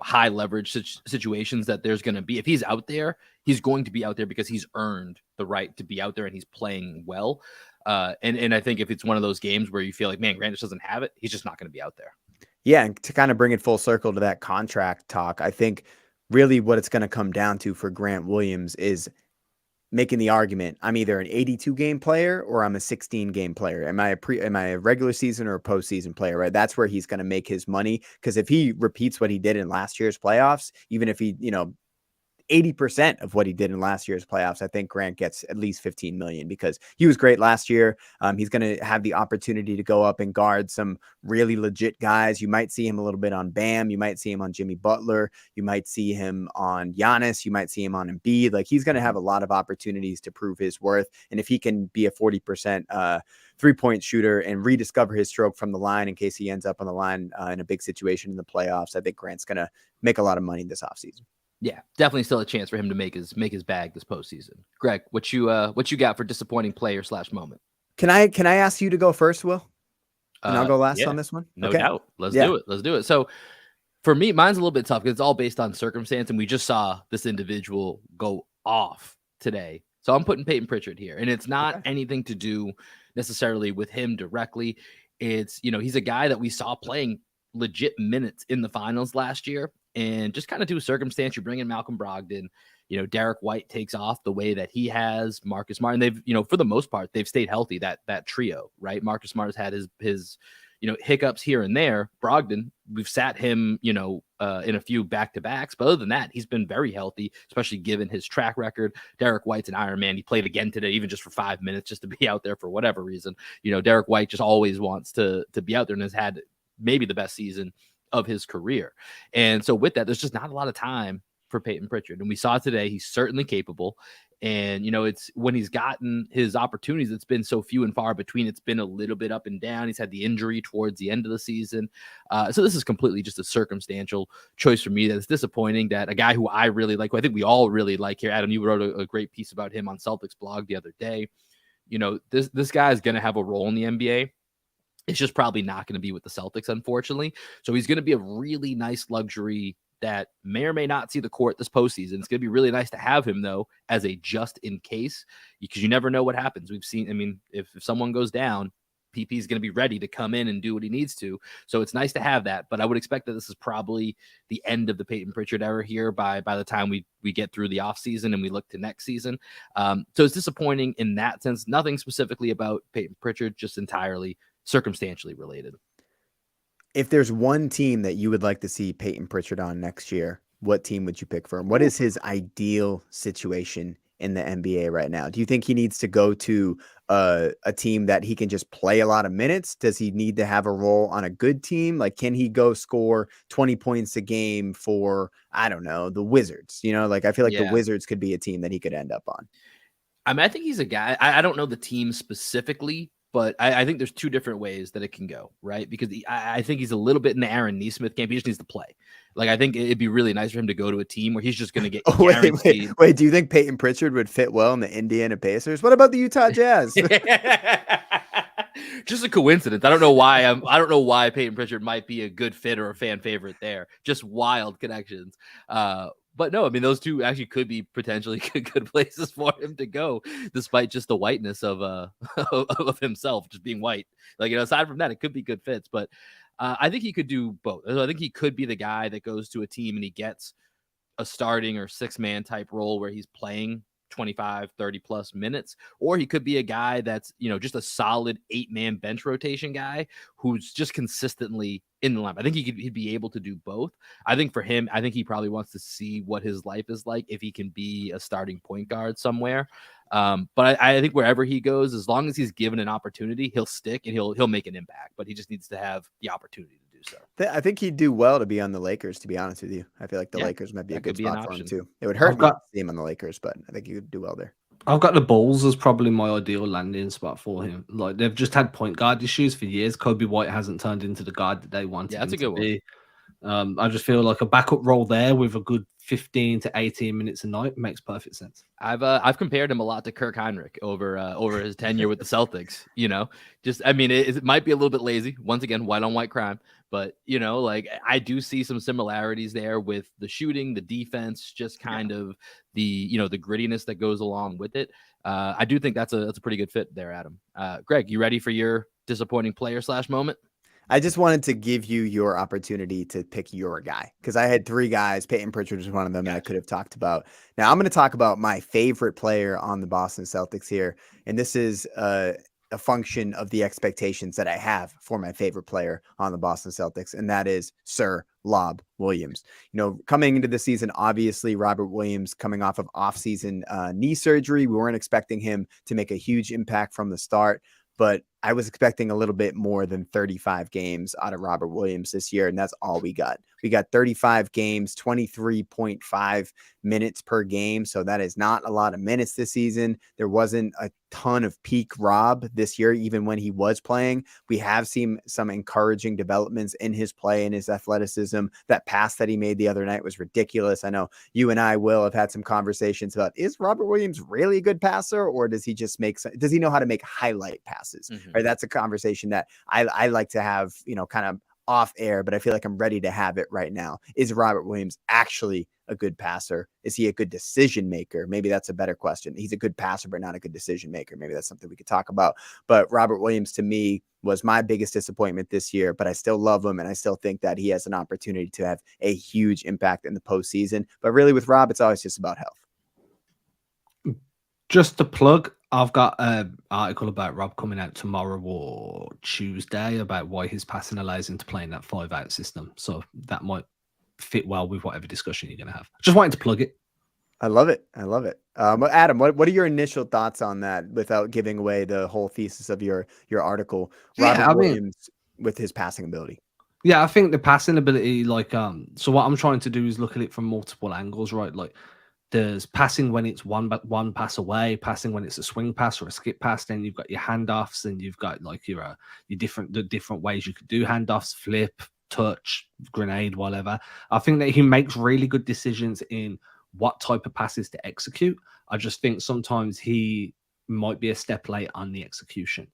high leverage situations that there's going to be, if he's out there, he's going to be out there because he's earned the right to be out there and he's playing well. And I think if it's one of those games where you feel like, man, Grant just doesn't have it, he's just not going to be out there. Yeah, and to kind of bring it full circle to that contract talk, I think really what it's going to come down to for Grant Williams is making the argument, I'm either an 82 game player or I'm a 16 game player. Am I a regular season or a postseason player, right? That's where he's going to make his money. Because if he repeats what he did in last year's playoffs, even if he, 80% of what he did in last year's playoffs, I think Grant gets at least 15 million because he was great last year. He's going to have the opportunity to go up and guard some really legit guys. You might see him a little bit on Bam. You might see him on Jimmy Butler. You might see him on Giannis. You might see him on Embiid. Like, he's going to have a lot of opportunities to prove his worth. And if he can be a 40% 3-point shooter and rediscover his stroke from the line in case he ends up on the line in a big situation in the playoffs, I think Grant's going to make a lot of money this offseason. Yeah, definitely still a chance for him to make his bag this postseason. Greg, what you got for disappointing player / moment? Can I ask you to go first, Will? And I'll go last yeah, on this one. No doubt. Let's do it. So for me, mine's a little bit tough because it's all based on circumstance, and we just saw this individual go off today. So I'm putting Peyton Pritchard here, and it's not anything to do necessarily with him directly. It's, he's a guy that we saw playing legit minutes in the finals last year. And just kind of due to circumstance, you bring in Malcolm Brogdon, Derek White takes off the way that he has, Marcus Smart, and they've, for the most part, they've stayed healthy, that trio, right? Marcus Smart has had his hiccups here and there. Brogdon, we've sat him, in a few back-to-backs, but other than that, he's been very healthy, especially given his track record. Derek White's an Iron Man. He played again today, even just for 5 minutes, just to be out there for whatever reason. Derek White just always wants to be out there and has had maybe the best season of his career. And so with that, there's just not a lot of time for Peyton Pritchard. And we saw today, he's certainly capable. And, it's when he's gotten his opportunities, it's been so few and far between. It's been a little bit up and down. He's had the injury towards the end of the season. So this is completely just a circumstantial choice for me. That's disappointing that a guy who I really like, who I think we all really like here, Adam, you wrote a great piece about him on Celtics blog the other day. This guy is going to have a role in the NBA. It's just probably not going to be with the Celtics, unfortunately. So he's going to be a really nice luxury that may or may not see the court this postseason. It's going to be really nice to have him, though, as a just in case, because you never know what happens. We've seen, if someone goes down, PP is going to be ready to come in and do what he needs to. So it's nice to have that. But I would expect that this is probably the end of the Peyton Pritchard era here by the time we get through the offseason and we look to next season. So it's disappointing in that sense. Nothing specifically about Peyton Pritchard, just entirely circumstantially related. If there's one team that you would like to see Peyton Pritchard on next year, what team would you pick for him? What is his ideal situation in the NBA right now? Do you think he needs to go to a team that he can just play a lot of minutes? Does he need to have a role on a good team? Like, can he go score 20 points a game for, I don't know, the Wizards? I feel like the Wizards could be a team that he could end up on. I think he's a guy, I don't know the team specifically, but I think there's two different ways that it can go, right? Because I think he's a little bit in the Aaron Nesmith camp. He just needs to play. Like, I think it'd be really nice for him to go to a team where he's just going to get guaranteed. Wait, do you think Peyton Pritchard would fit well in the Indiana Pacers? What about the Utah Jazz? Just a coincidence. I don't know why Peyton Pritchard might be a good fit or a fan favorite there. Just wild connections. But no, those two actually could be potentially good places for him to go, despite just the whiteness of himself, just being white. Like, aside from that, it could be good fits. But I think he could do both. I think he could be the guy that goes to a team and he gets a starting or 6-man type role where he's playing 25, 30 plus minutes, or he could be a guy that's, just a solid 8-man bench rotation guy who's just consistently in the lineup. I think he'd be able to do both. I think for him, I think he probably wants to see what his life is like if he can be a starting point guard somewhere. But I think wherever he goes, as long as he's given an opportunity, he'll stick and he'll make an impact, but he just needs to have the opportunity to do so. I think he'd do well to be on the Lakers, to be honest with you. I feel like the Lakers might be a good spot for him too. It would hurt me to see him on the Lakers, but I think he would do well there. I've got the Bulls as probably my ideal landing spot for him. Like, they've just had point guard issues for years. Kobe White hasn't turned into the guard that they wanted him to be. I just feel like a backup role there with a good 15 to 18 minutes a night makes perfect sense. I've compared him a lot to Kirk Heinrich over his tenure with the Celtics. It might be a little bit lazy. Once again, white on white crime. But, I do see some similarities there with the shooting, the defense, just kind of the grittiness that goes along with it. I do think that's a pretty good fit there, Adam. Greg, you ready for your disappointing player / moment? I just wanted to give you your opportunity to pick your guy because I had 3 guys. Peyton Pritchard was one of them that I could have talked about. Now I'm going to talk about my favorite player on the Boston Celtics here. And this is a function of the expectations that I have for my favorite player on the Boston Celtics. And that is Sir Lob Williams. Coming into the season, obviously Robert Williams coming off of off-season knee surgery. We weren't expecting him to make a huge impact from the start, but I was expecting a little bit more than 35 games out of Robert Williams this year, and that's all we got. We got 35 games, 23.5 minutes per game, so that is not a lot of minutes this season. There wasn't a ton of peak Rob this year, even when he was playing. We have seen some encouraging developments in his play and his athleticism. That pass that he made the other night was ridiculous. I know you and I, Will, have had some conversations about, is Robert Williams really a good passer, or does he just does he know how to make highlight passes? Mm-hmm. Right, that's a conversation that I like to have, kind of off air, but I feel like I'm ready to have it right now. Is Robert Williams actually a good passer? Is he a good decision maker? Maybe that's a better question. He's a good passer, but not a good decision maker. Maybe that's something we could talk about. But Robert Williams, to me, was my biggest disappointment this year, but I still love him. And I still think that he has an opportunity to have a huge impact in the postseason. But really with Rob, it's always just about health. Just to plug, I've got an article about Rob coming out tomorrow or Tuesday about why his passing allows him to play in that 5-out system. So that might fit well with whatever discussion you're going to have. Just wanted to plug it. I love it. Adam, what are your initial thoughts on that without giving away the whole thesis of your article? Robert Williams with his passing ability. Yeah, I think the passing ability, so what I'm trying to do is look at it from multiple angles, right? Like, there's passing when it's one pass away, passing when it's a swing pass or a skip pass. Then you've got your handoffs, and you've got the different ways you could do handoffs, flip, touch, grenade, whatever. I think that he makes really good decisions in what type of passes to execute. I just think sometimes he might be a step late on the execution.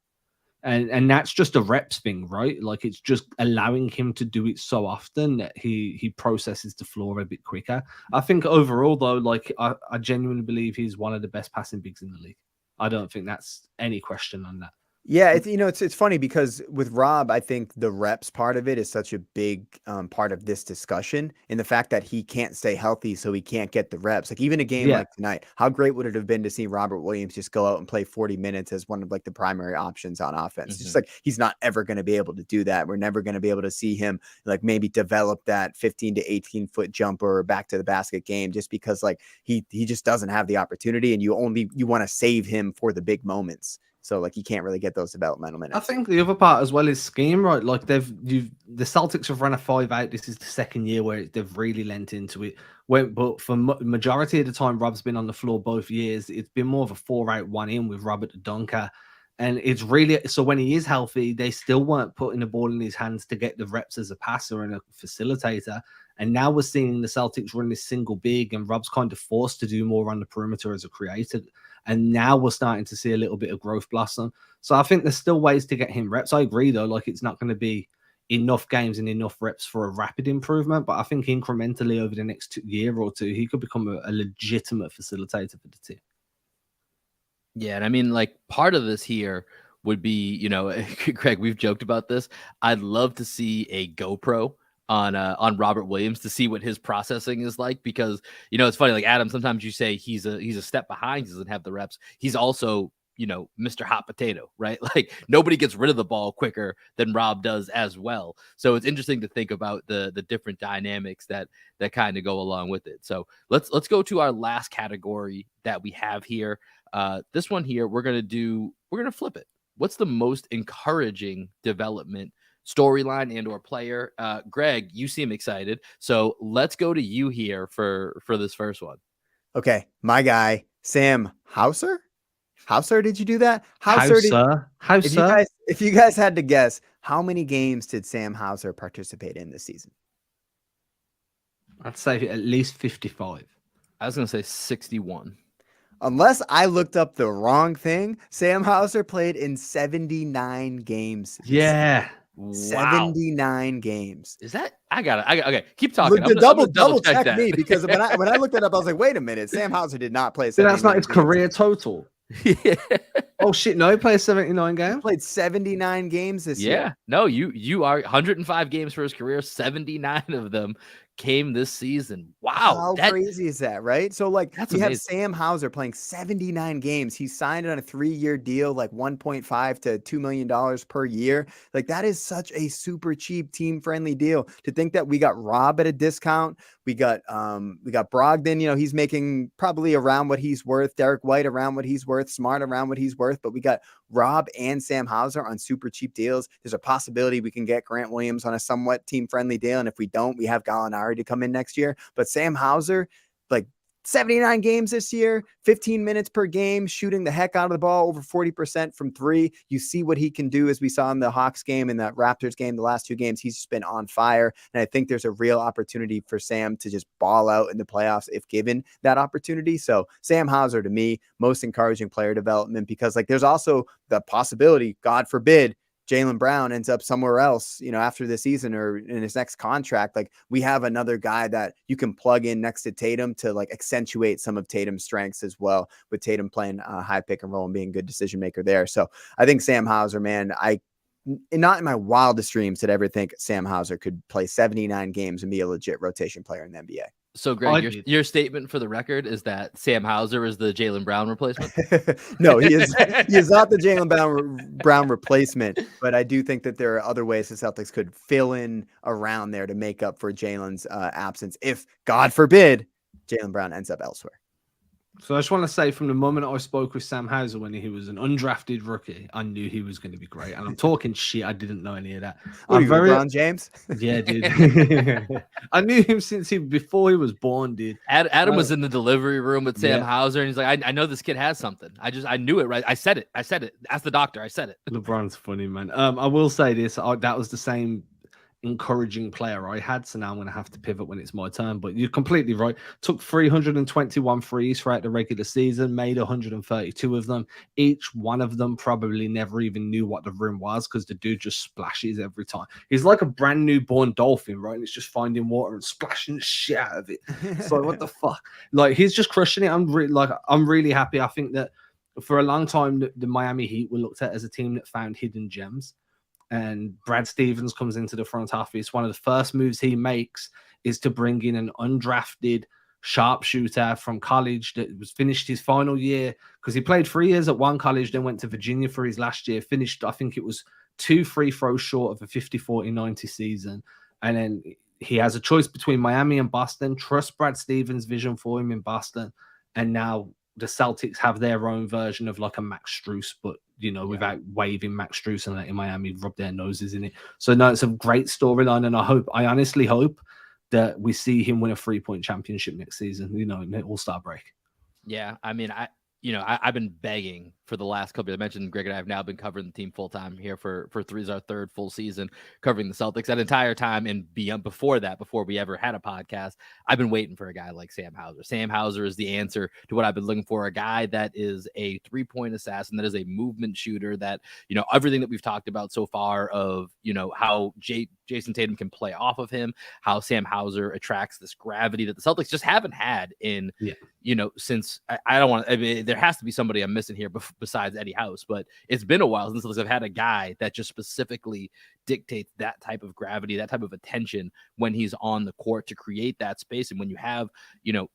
And that's just a reps thing, right? Like, it's just allowing him to do it so often that he processes the floor a bit quicker. I think overall, though, I genuinely believe he's one of the best passing bigs in the league. I don't think that's any question on that. Yeah, it's funny because with Rob, I think the reps part of it is such a big part of this discussion, and the fact that he can't stay healthy, so he can't get the reps. Like, even a game like tonight, how great would it have been to see Robert Williams just go out and play 40 minutes as one of the primary options on offense? Mm-hmm. Just like, he's not ever going to be able to do that. We're never going to be able to see him maybe develop that 15 to 18 foot jumper or back to the basket game, just because he just doesn't have the opportunity, and you want to save him for the big moments. So you can't really get those developmental minutes. I think the other part as well is scheme, right? Like, the Celtics have run a 5-out. This is the second year where they've really lent into it. But for majority of the time, Rob's been on the floor both years. It's been more of a 4-out, 1-in with Robert the Dunker. And it's really, so when he is healthy, they still weren't putting the ball in his hands to get the reps as a passer and a facilitator. And now we're seeing the Celtics run this single big, and Rob's kind of forced to do more on the perimeter as a creator. And now we're starting to see a little bit of growth blossom. So I think there's still ways to get him reps. I agree, though, it's not going to be enough games and enough reps for a rapid improvement. But I think incrementally over the next year or two, he could become a legitimate facilitator for the team. Yeah, and part of this here would be, Craig, we've joked about this. I'd love to see a GoPro on Robert Williams to see what his processing is like, because it's funny, like Adam, sometimes you say he's a step behind, he doesn't have the reps. He's also Mr. Hot Potato, right? Like nobody gets rid of the ball quicker than Rob does as well. So it's interesting to think about the different dynamics that kind of go along with it. So let's go to our last category that we have here. This one here, we're gonna flip it. What's the most encouraging development storyline and or player? Greg, you seem excited, so let's go to you here for this first one. Okay, my guy, Sam Hauser. Hauser, did you do that? Hauser. If you guys had to guess, how many games did Sam Hauser participate in this season? I'd say at least 55. I was gonna say 61. Unless I looked up the wrong thing, Sam Hauser played in 79 games. Yeah. Wow. 79 games. Is that? I got it. Okay, keep talking. Look, double check that. Me, because when I looked it up, I was like, wait a minute, Sam Hauser did not play 79 that's not his games. career total. Yeah. Oh shit, no, he played 79 games. He played 79 games this year. Yeah. No, you are 105 games for his career. 79 of them came this season. Wow. How crazy is that, right? So like That's we have amazing. Sam Hauser playing 79 games. He signed on a 3-year deal, like $1.5 to $2 million per year. Like that is such a super cheap, team-friendly deal. To think that we got Rob at a discount. We got Brogdon, he's making probably around what he's worth. Derek White around what he's worth. Smart around what he's worth. But we got Rob and Sam Hauser on super cheap deals. There's a possibility we can get Grant Williams on a somewhat team-friendly deal. And if we don't, we have Gallinari to come in next year. But Sam Hauser, like 79 games this year, 15 minutes per game, shooting the heck out of the ball, over 40% from three. You see what he can do, as we saw in the Hawks game and that Raptors game, the last 2 games. He's just been on fire. And I think there's a real opportunity for Sam to just ball out in the playoffs if given that opportunity. So Sam Hauser, to me, most encouraging player development, because like there's also the possibility, God forbid, Jaylen Brown ends up somewhere else, after the season or in his next contract. Like we have another guy that you can plug in next to Tatum to like accentuate some of Tatum's strengths as well, with Tatum playing high pick and roll and being a good decision maker there. So I think Sam Hauser, man, not in my wildest dreams did I ever think Sam Hauser could play 79 games and be a legit rotation player in the NBA. So, Greg, your statement for the record is that Sam Hauser is the Jaylen Brown replacement? No, he is not the Jaylen Brown replacement, but I do think that there are other ways the Celtics could fill in around there to make up for Jaylen's absence if, God forbid, Jaylen Brown ends up elsewhere. So I just want to say, from the moment I spoke with Sam Hauser when he was an undrafted rookie, I knew he was going to be great. And I'm talking shit. I didn't know any of that. I'm very LeBron James. Yeah, dude. I knew him before he was born, dude. Adam was in the delivery room with Sam Hauser, and he's like, I know this kid has something. I knew it, right? I said it. Ask the doctor. I said it. LeBron's funny, man. I will say this. That was the same encouraging player I had, so now I'm going to have to pivot when it's my turn. But you're completely right. Took 321 threes throughout the regular season, made 132 of them. Each one of them probably never even knew what the rim was, because the dude just splashes every time. He's like a brand new born dolphin, right? And it's just finding water and splashing the shit out of it. It's like, what the fuck? Like, he's just crushing it. I'm really happy. I think that for a long time, the Miami Heat were looked at as a team that found hidden gems. And Brad Stevens comes into the front office. One of the first moves he makes is to bring in an undrafted sharpshooter from college that was finished his final year, because he played 3 years at one college, then went to Virginia for his last year, finished, I think it was 2 free throws short of a 50-40-90 season. And then he has a choice between Miami and Boston. Trust Brad Stevens' vision for him in Boston. And now the Celtics have their own version of like a Max Strus, but without waving Max Strus and letting Miami rub their noses in it. So no, it's a great storyline, and I honestly hope that we see him win a 3-point championship next season, in the All-Star break. Yeah, I mean, I've been begging for the last couple. I mentioned Greg and I have now been covering the team full time here for our third full season covering the Celtics. That entire time and beyond, before we ever had a podcast, I've been waiting for a guy like Sam Hauser. Sam Hauser is the answer to what I've been looking for. A guy that is a 3-point assassin, that is a movement shooter. That everything that we've talked about so far of how Jason Tatum can play off of him, how Sam Hauser attracts this gravity that the Celtics just haven't had in since I don't want to. I mean, there has to be somebody I'm missing here besides Eddie House, but it's been a while since I've had a guy that just specifically dictates that type of gravity, that type of attention when he's on the court to create that space. And when you have,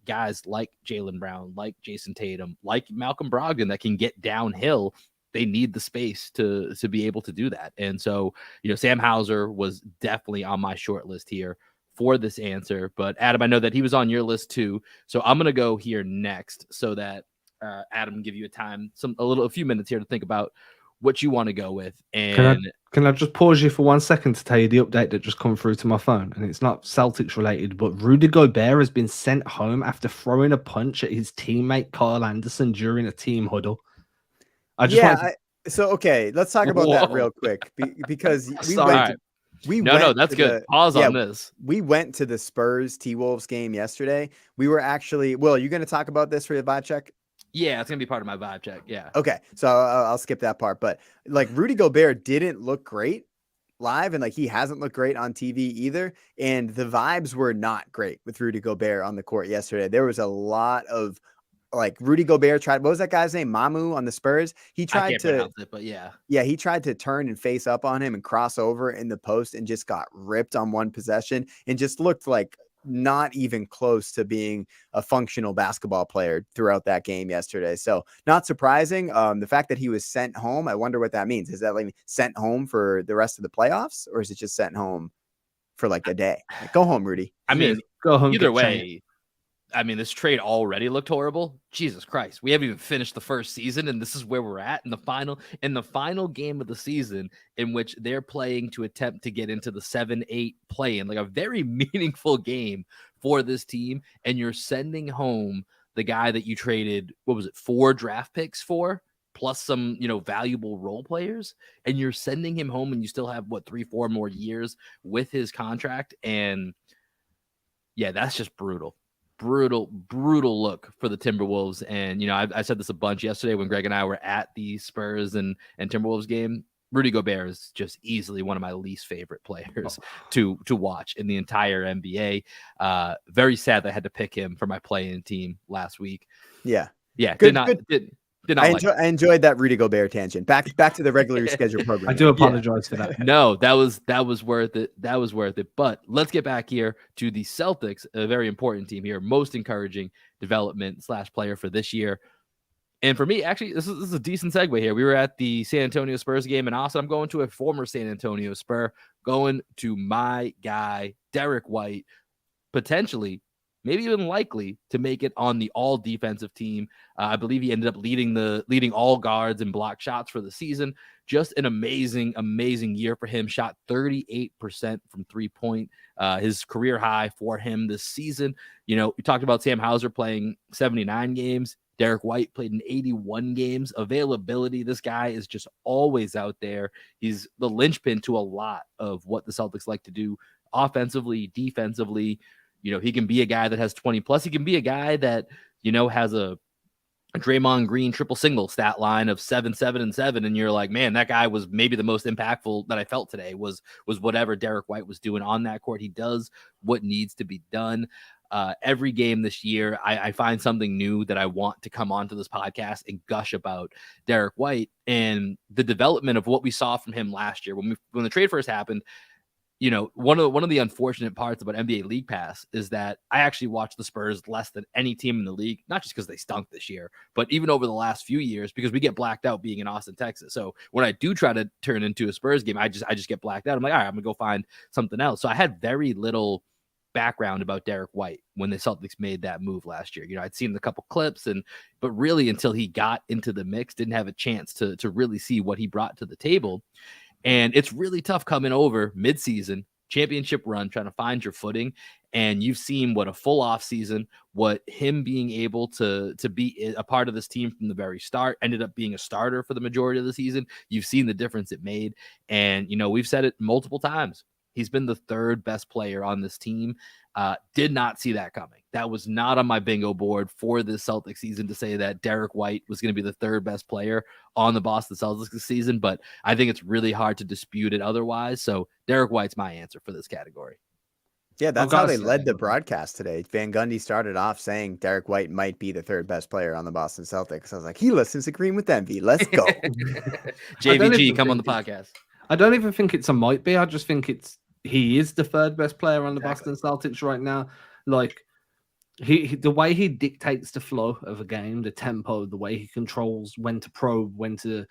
guys like Jaylen Brown, like Jason Tatum, like Malcolm Brogdon that can get downhill, they need the space to be able to do that. And so, Sam Hauser was definitely on my short list here for this answer. But Adam, I know that he was on your list too. So I'm going to go here next so that Adam can give you a few minutes here to think about what you want to go with. And can I just pause you for 1 second to tell you the update that just come through to my phone? And it's not Celtics related, but Rudy Gobert has been sent home after throwing a punch at his teammate Kyle Anderson during a team huddle. Okay, let's talk about that real quick because that's good. Pause on this. We went to the Spurs T-Wolves game yesterday. We were actually, Will, you going to talk about this for your vibe check? Yeah, it's going to be part of my vibe check. Yeah. Okay. So I'll skip that part, but like Rudy Gobert didn't look great live, and like he hasn't looked great on TV either. And the vibes were not great with Rudy Gobert on the court yesterday. There was a lot of like Rudy Gobert tried, what was that guy's name? Mamu on the Spurs. He tried to pronounce it, but yeah, he tried to turn and face up on him and cross over in the post and just got ripped on one possession and just looked like not even close to being a functional basketball player throughout that game yesterday. So not surprising. The fact that he was sent home, I wonder what that means. Is that like sent home for the rest of the playoffs, or is it just sent home for like a day? Like, go home, Rudy. I mean, go home. Either way. I mean, this trade already looked horrible. Jesus Christ. We haven't even finished the first season, and this is where we're at in the final game of the season, in which they're playing to attempt to get into the 7-8 play-in, like a very meaningful game for this team. And you're sending home the guy that you traded, 4 draft picks for, plus some, valuable role players. And you're sending him home, and you still have 3-4 more years with his contract. And yeah, that's just brutal look for the Timberwolves. And I said this a bunch yesterday when Greg and I were at the Spurs and Timberwolves game. Rudy Gobert is just easily one of my least favorite players to watch in the entire NBA. Very sad that I had to pick him for my play-in team last week. Yeah. Good. I enjoyed that Rudy Gobert tangent. Back to the regular schedule program. I do apologize for that. No, that was worth it. That was worth it. But let's get back here to the Celtics, a very important team here, most encouraging development / player for this year. And for me, actually, this is a decent segue here. We were at the San Antonio Spurs game in Austin. I'm going to a former San Antonio Spur, going to my guy, Derek White, potentially, maybe even likely to make it on the all defensive team. I believe he ended up leading all guards and block shots for the season. Just an amazing year for him. Shot 38% from 3-point, his career high for him this season. We talked about Sam Hauser playing 79 games. Derek White played in 81 games. Availability, this guy is just always out there. He's the linchpin to a lot of what the Celtics like to do offensively, defensively. He can be a guy that has 20 plus. He can be a guy that, has a Draymond Green triple single stat line of 7, 7, and 7. And you're like, man, that guy was maybe the most impactful that I felt today was whatever Derek White was doing on that court. He does what needs to be done. Every game this year, I find something new that I want to come onto this podcast and gush about Derek White and the development of what we saw from him last year. When the trade first happened, one of the unfortunate parts about NBA League Pass is that I actually watched the Spurs less than any team in the league, not just because they stunk this year, but even over the last few years, because we get blacked out being in Austin, Texas. So when I do try to turn into a Spurs game, I just get blacked out. I'm like, all right, I'm gonna go find something else. So I had very little background about Derek White when the Celtics made that move last year. I'd seen a couple clips, but really until he got into the mix, didn't have a chance to really see what he brought to the table. And it's really tough coming over midseason, championship run, trying to find your footing. And you've seen what a full off season, what him being able to be a part of this team from the very start, ended up being a starter for the majority of the season. You've seen the difference it made. And, we've said it multiple times. He's been the third best player on this team. Did not see that coming. That was not on my bingo board for this Celtics season to say that Derek White was going to be the third best player on the Boston Celtics this season, but I think it's really hard to dispute it otherwise. So Derek White's my answer for this category. Yeah, I've that's got how to they say, led the broadcast today. Van Gundy started off saying Derek White might be the third best player on the Boston Celtics. I was like, he listens to Green with Envy. Let's go. I don't JVG, even come on the think it's- podcast. I don't even think it's a might be. I just think he is the third best player on the Exactly. Boston Celtics right now. Like the way he dictates the flow of a game, the tempo, the way he controls when to probe, when to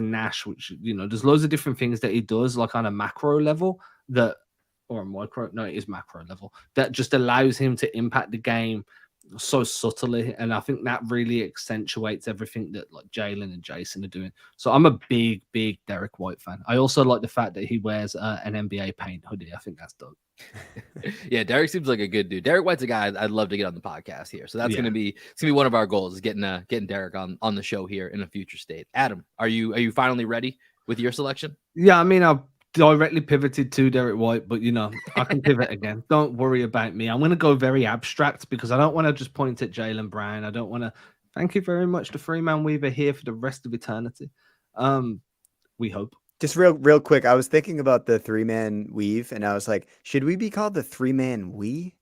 Nash, which there's loads of different things that he does, like on a macro level that, or a micro, no, it is macro level, that just allows him to impact the game so subtly, and I think that really accentuates everything that like Jalen and Jason are doing. So I'm a big Derek White fan. I also like the fact that he wears an NBA paint hoodie. I think that's dope. Yeah, Derek seems like a good dude. Derek White's a guy I'd love to get on the podcast here. So that's Yeah. gonna be one of our goals, is getting Derek on the show here in a future state. Adam, are you finally ready with your selection? Yeah, I mean, I've directly pivoted to Derek White, but I can pivot again. Don't worry about me. I'm going to go very abstract because I don't want to just point at Jaylen Brown. I don't want to. Thank you very much, the three-man weaver here for the rest of eternity. We hope. Just real quick, I was thinking about the 3-man weave, and I was like, should we be called the 3-man we?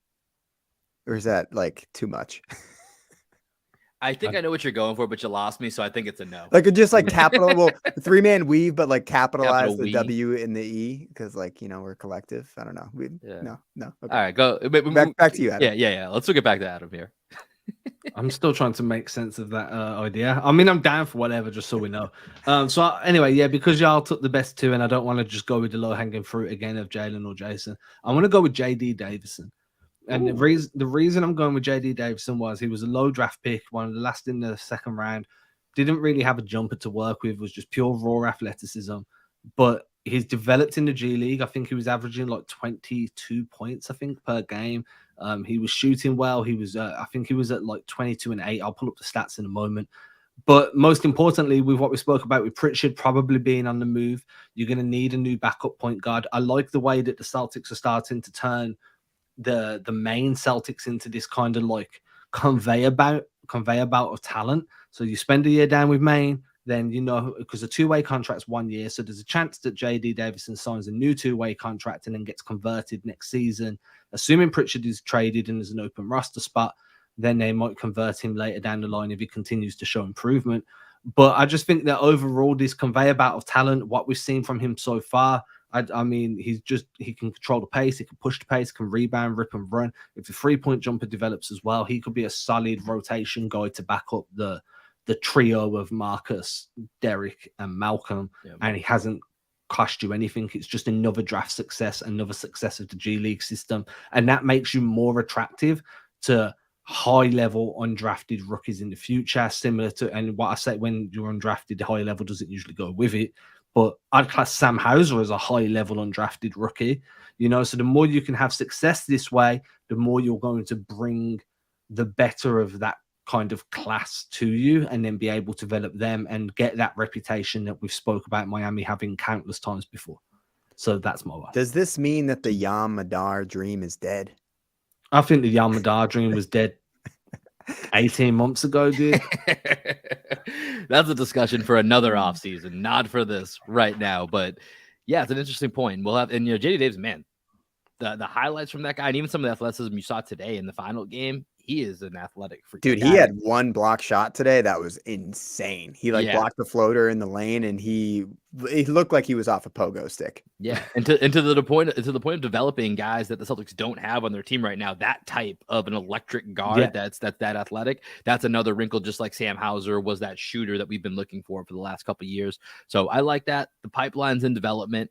Or is that like too much? I think I know what you're going for, but you lost me, so I think it's a no. Like just like capital, well, 3-man weave, but like capitalize Capital the we. W and the E because like we're collective. I don't know. No. Okay. All right, go Back to you, Adam. Yeah. Let's get back to Adam here. I'm still trying to make sense of that idea. I mean, I'm down for whatever, just so we know. Anyway, yeah, because y'all took the best two, and I don't want to just go with the low-hanging fruit again of Jalen or Jason. I want to go with JD Davison. And the reason I'm going with JD Davison was he was a low draft pick, one of the last in the second round. Didn't really have a jumper to work with, was just pure raw athleticism. But he's developed in the G League. I think he was averaging like 22 points, I think, per game. He was shooting well. He was, I think he was at like 22 and 8. I'll pull up the stats in a moment. But most importantly, with what we spoke about with Pritchard probably being on the move, you're going to need a new backup point guard. I like the way that the Celtics are starting to turn the main Celtics into this kind of like conveyor belt of talent. So you spend a year down with Maine, then because the two-way contract's 1 year, so there's a chance that JD Davison signs a new two-way contract and then gets converted next season. Assuming Pritchard is traded and there's an open roster spot, then they might convert him later down the line if he continues to show improvement. But I just think that overall, this conveyor belt of talent, what we've seen from him so far, I mean, he can control the pace, he can push the pace, can rebound, rip and run. If the 3-point jumper develops as well, he could be a solid rotation guy to back up the trio of Marcus, Derek, and Malcolm. Yeah. And he hasn't cost you anything. It's just another draft success, another success of the G League system. And that makes you more attractive to high-level undrafted rookies in the future, similar to, and what I say, when you're undrafted, the high level doesn't usually go with it. But I'd class Sam Hauser as a high-level undrafted rookie, so the more you can have success this way, the more you're going to bring the better of that kind of class to you, and then be able to develop them and get that reputation that we've spoke about Miami having countless times before. So that's my way. Does this mean that the Yam Madar dream is dead? I think the Yam Madar dream was dead 18 months ago, dude. That's a discussion for another offseason, not for this right now. But yeah, it's an interesting point. We'll have, and JD Davis, man, the highlights from that guy, and even some of the athleticism you saw today in the final game, he is an athletic freak. Dude, he had one block shot today that was insane. He blocked the floater in the lane, and he looked like he was off a pogo stick. Yeah, and to the point of developing guys that the Celtics don't have on their team right now, that type of an electric guard that's that athletic, that's another wrinkle, just like Sam Hauser was that shooter that we've been looking for the last couple of years. So I like that. The pipeline's in development.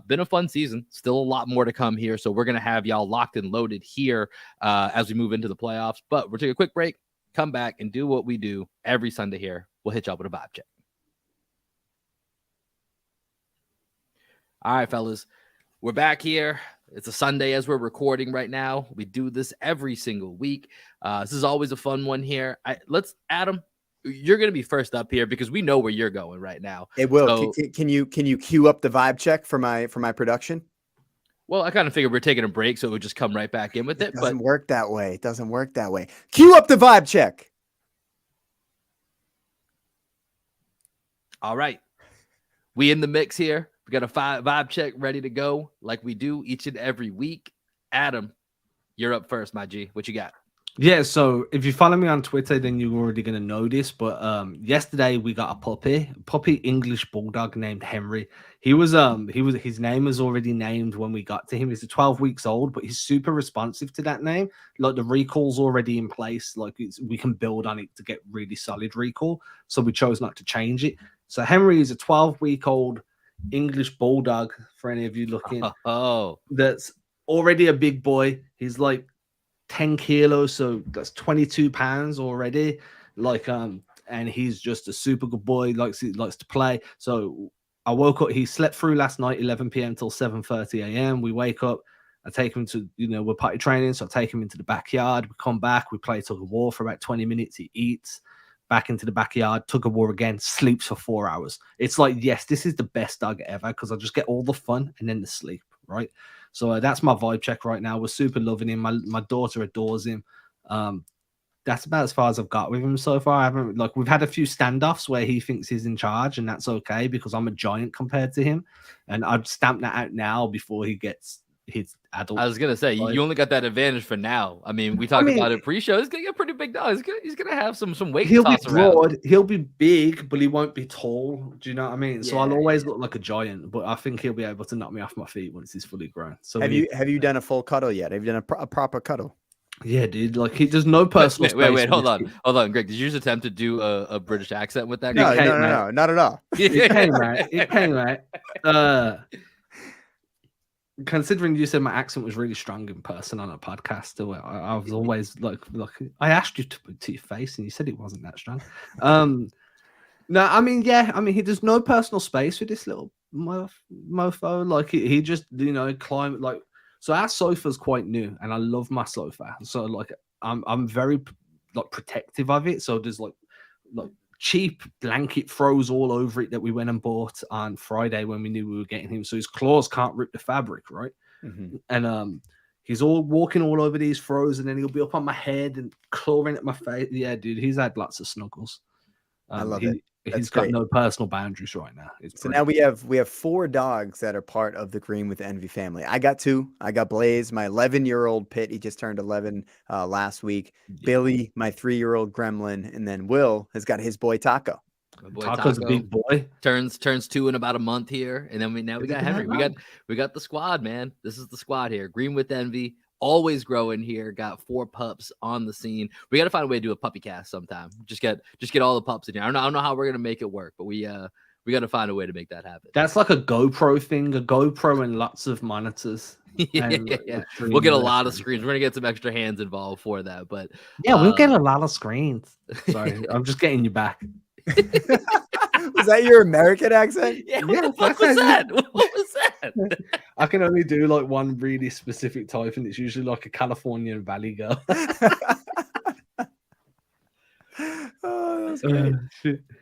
Been a fun season, still a lot more to come here. So we're going to have y'all locked and loaded here as we move into the playoffs. But we'll take a quick break, come back, and do what we do every Sunday here. We'll hit y'all with a vibe check. All right, fellas, we're back here. It's a Sunday as we're recording right now. We do this every single week. This is always a fun one here. Adam, you're going to be first up here because we know where you're going right now. It will. So, can you cue up the vibe check for my production? Well, I kind of figured we're taking a break, so it would just come right back in with it. It doesn't work that way. It doesn't work that way. Cue up the vibe check. All right. We in the mix here. We got a vibe check ready to go like we do each and every week. Adam, you're up first, my G. What you got? Yeah, so if you follow me on Twitter, then you're already gonna know this. But yesterday we got a puppy English bulldog named Henry. His name was already named when we got to him. He's 12 weeks old, but he's super responsive to that name. Like the recall's already in place. Like we can build on it to get really solid recall. So we chose not to change it. So Henry is a 12-week-old English bulldog. For any of you looking, that's already a big boy. He's like 10 kilos, so that's 22 pounds already. Like and he's just a super good boy, likes to play. So I woke up, he slept through last night 11 p.m. till 7:30 a.m. We wake up, I take him to, we're potty training, so I take him into the backyard. We come back, we play tug of war for about 20 minutes. He eats, back into the backyard, tug of war again, sleeps for 4 hours. It's like, yes, this is the best dog ever because I just get all the fun and then the sleep, right? So that's my vibe check right now. We're super loving him. My daughter adores him. That's about as far as I've got with him so far. I haven't, like, we've had a few standoffs where he thinks he's in charge, and that's okay because I'm a giant compared to him, and I'd stamp that out now before he gets his adult. I was gonna say you only got that advantage for now. I mean, we talked about it pre-show. He's gonna get a pretty big dog. He's gonna have some weight. He'll to be broad. Around. He'll be big, but he won't be tall. Do you know what I mean? Yeah, so I'll always look like a giant, but I think he'll be able to knock me off my feet once he's fully grown. So have you done a full cuddle yet? Have you done a proper cuddle? Yeah, dude. Like there's no personal space. Wait. Hold on, Greg. Did you just attempt to do a British accent with that? No, not at all. It came right. Considering you said my accent was really strong in person on a podcast, I was always like I asked you to your face, and you said it wasn't that strong. No, I mean, there's no personal space for this little mofo. Like he just climb like. So our sofa's quite new, and I love my sofa. So like I'm very like protective of it. So there's like cheap blanket throws all over it that we went and bought on Friday when we knew we were getting him. So his claws can't rip the fabric, right? Mm-hmm. And he's all walking all over these throws, and then he'll be up on my head and clawing at my face. Yeah, dude, he's had lots of snuggles. I love it. He's got no personal boundaries right now. So now we have 4 dogs that are part of the Green with Envy family. I got 2. I got Blaze, my 11-year-old Pit. He just turned 11 last week. Yeah. Billy, my 3-year-old Gremlin, and then Will has got his boy Taco. Taco's a big boy. Turns 2 in about a month here, and then we got Henry. We got the squad, man. This is the squad here. Green with Envy. Always growing here. Got 4 pups on the scene. We got to find a way to do a puppy cast sometime. Just get all the pups in here. I don't know how we're gonna make it work, but we got to find a way to make that happen. That's like a GoPro thing. A GoPro and lots of monitors. Yeah. We'll get a lot of screens. We're gonna get some extra hands involved for that. But we'll get a lot of screens. Sorry, I'm just getting you back. Was that your American accent? Yeah. What was that? What was that? I can only do like one really specific type, and it's usually like a Californian Valley girl. Oh, that's great.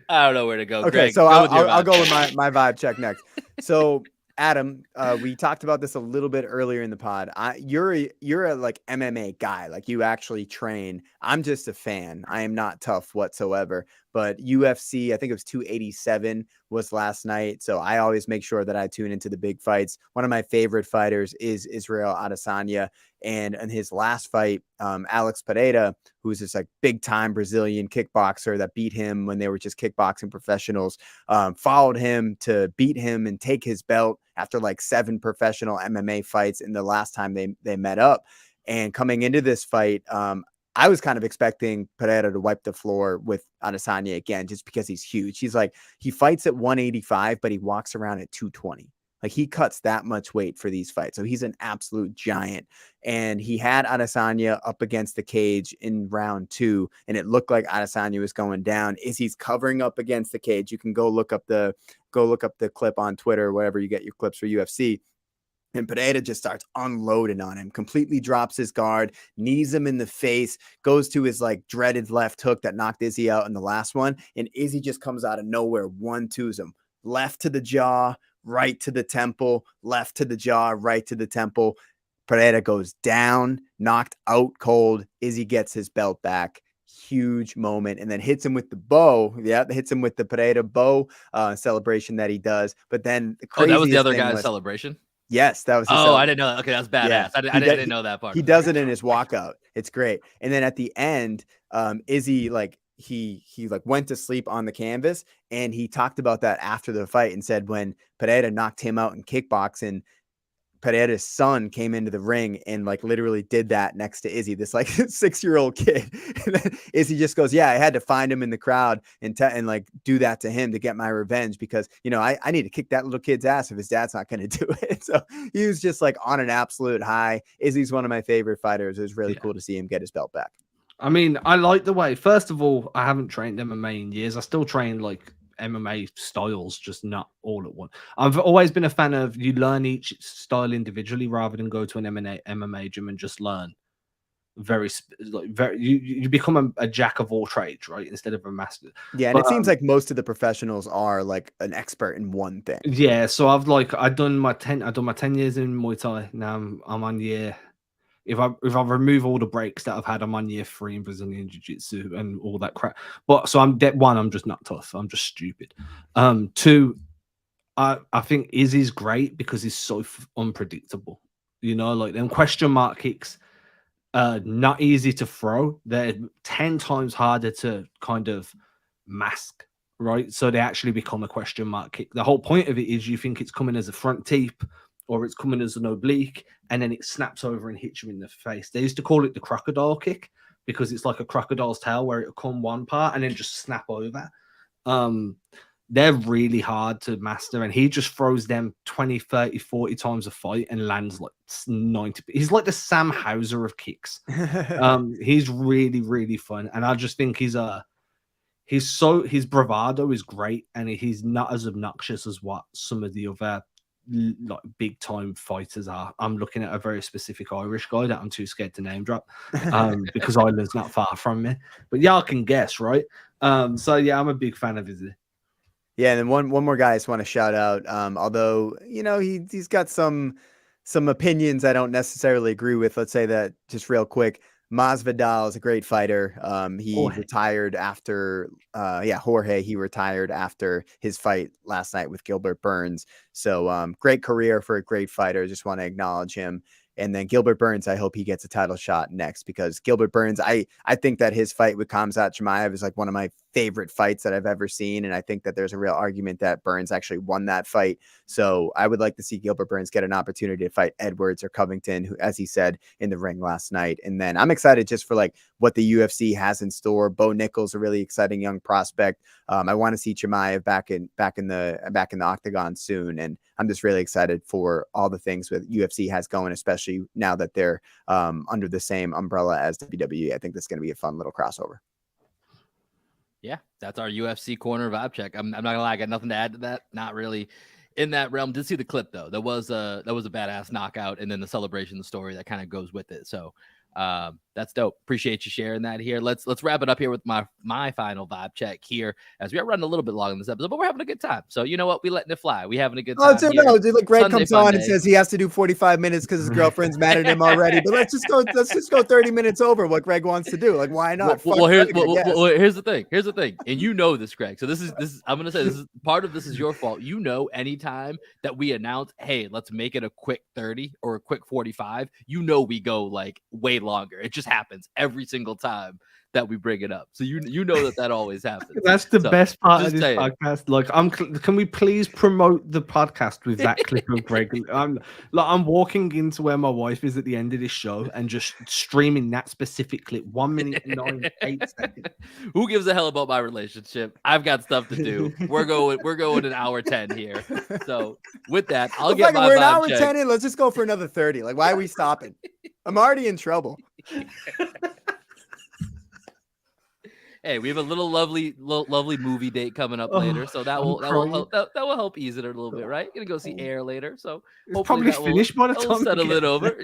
I don't know where to go. Okay, Greg, so I'll go with my vibe check next. So Adam, we talked about this a little bit earlier in the pod. You're a like MMA guy, like you actually train. I'm just a fan. I am not tough whatsoever. But UFC, I think it was 287 was last night. So I always make sure that I tune into the big fights. One of my favorite fighters is Israel Adesanya. And in his last fight, Alex Pereira, who's this like big time Brazilian kickboxer that beat him when they were just kickboxing professionals, followed him to beat him and take his belt after like 7 professional MMA fights in the last time they met up. And coming into this fight, I was kind of expecting Pereira to wipe the floor with Adesanya again, just because he's huge. He fights at 185, but he walks around at 220. Like he cuts that much weight for these fights. So he's an absolute giant. And he had Adesanya up against the cage in round 2, and it looked like Adesanya was going down. He's covering up against the cage. You can go look up the clip on Twitter, wherever you get your clips for UFC. And Pereira just starts unloading on him, completely drops his guard, knees him in the face, goes to his like dreaded left hook that knocked Izzy out in the last one. And Izzy just comes out of nowhere, 1-2s him. Left to the jaw, right to the temple, left to the jaw, right to the temple. Pereira goes down, knocked out cold. Izzy gets his belt back. Huge moment, and then hits him with the bow. Yeah, hits him with the Pereira bow celebration that he does. But then the craziest that was the other thing guy's celebration. Yes, that was his Oh, I celebrate. didn't know that. Okay, that's Yeah, badass. I he didn't know that part he of it. does it in his walkout. It's great. And then at the end, Izzy Izzy like he like went to sleep on the canvas, and he talked about that after the fight and said when Pereira knocked him out in kickboxing, Pereira's son came into the ring and like literally did that next to Izzy, this like 6-year-old kid. And then Izzy just goes, yeah, I had to find him in the crowd and like do that to him to get my revenge because, you know, I need to kick that little kid's ass if his dad's not going to do it. So he was just like on an absolute high. Izzy's one of my favorite fighters. It was really cool to see him get his belt back. I mean, I like the way, first of all, I haven't trained MMA in years. I still train like MMA styles, just not all at once. I've always been a fan of you learn each style individually rather than go to an MMA gym and just learn you become a jack of all trades, right? Instead of a master. Yeah, and it seems like most of the professionals are like an expert in one thing. Yeah, so I've done my 10 years in Muay Thai. Now I'm on year. If I remove all the breaks that I've had, I'm on year 3 in Brazilian Jiu-Jitsu and all that crap. But so I'm one, I'm just not tough. I'm just stupid. 2, I think Izzy's great because he's so unpredictable. You know, like them question mark kicks, not easy to throw. They're 10 times harder to kind of mask, right? So they actually become a question mark kick. The whole point of it is you think it's coming as a front teep or it's coming as an oblique, and then it snaps over and hits you in the face. They used to call it the crocodile kick because it's like a crocodile's tail where it'll come one part and then just snap over. They're really hard to master, and he just throws them 20, 30, 40 times a fight and lands like 90. He's like the Sam Hauser of kicks. He's really, really fun, and I just think his bravado is great, and he's not as obnoxious as what some of the other like big time fighters are. I'm looking at a very specific Irish guy that I'm too scared to name drop because Ireland's not far from me, but y'all can guess, right? So yeah, I'm a big fan of Izzy. Yeah, and then one more guy I just want to shout out. Although, you know, he's got some opinions I don't necessarily agree with. Let's say that just real quick. Masvidal is a great fighter. He retired after Jorge. He retired after his fight last night with Gilbert Burns. So great career for a great fighter. Just want to acknowledge him. And then Gilbert Burns, I hope he gets a title shot next, because Gilbert Burns, I think that his fight with Khamzat Chimaev is like one of my favorite fights that I've ever seen. And I think that there's a real argument that Burns actually won that fight. So I would like to see Gilbert Burns get an opportunity to fight Edwards or Covington, who, as he said, in the ring last night. And then I'm excited just for like what the UFC has in store. Bo Nickel's a really exciting young prospect. I want to see Chimaev back in the octagon soon. And I'm just really excited for all the things that UFC has going, especially now that they're under the same umbrella as WWE. I think that's going to be a fun little crossover. Yeah, that's our UFC corner vibe check. I'm not gonna lie, I got nothing to add to that. Not really in that realm. Did see the clip though. That was a badass knockout, and then the celebration, the story that kind of goes with it. So that's dope. Appreciate you sharing that here. Let's wrap it up here with my final vibe check here, as we are running a little bit long in this episode, but we're having a good time. So you know what? We letting it fly. We having a good time. No, dude, like Greg Sunday comes on and says he has to do 45 minutes because his girlfriend's mad at him already. But let's just go 30 minutes over what Greg wants to do. Like, why not? Well, here's the thing. Here's the thing, and you know this, Greg. So this is I'm gonna say this is part of this is your fault. You know, anytime that we announce, hey, let's make it a quick 30 or a quick 45, you know we go like way longer. It just happens every single time that we bring it up. So you know that always happens. That's the best part of this podcast. Like, can we please promote the podcast with that clip of Greg? I'm walking into where my wife is at the end of this show and just streaming that specific clip. 1 minute 9.8 seconds. Who gives a hell about my relationship? I've got stuff to do. We're going an hour 10 here. So with that, I'll get my. We're an hour 10 in. Let's just go for another 30. Like, why are we stopping? I'm already in trouble. Hey, we have a little lovely movie date coming up later, so that will help ease it a little bit, right? Gonna go see Air later, so hopefully that finished by the time settle it over.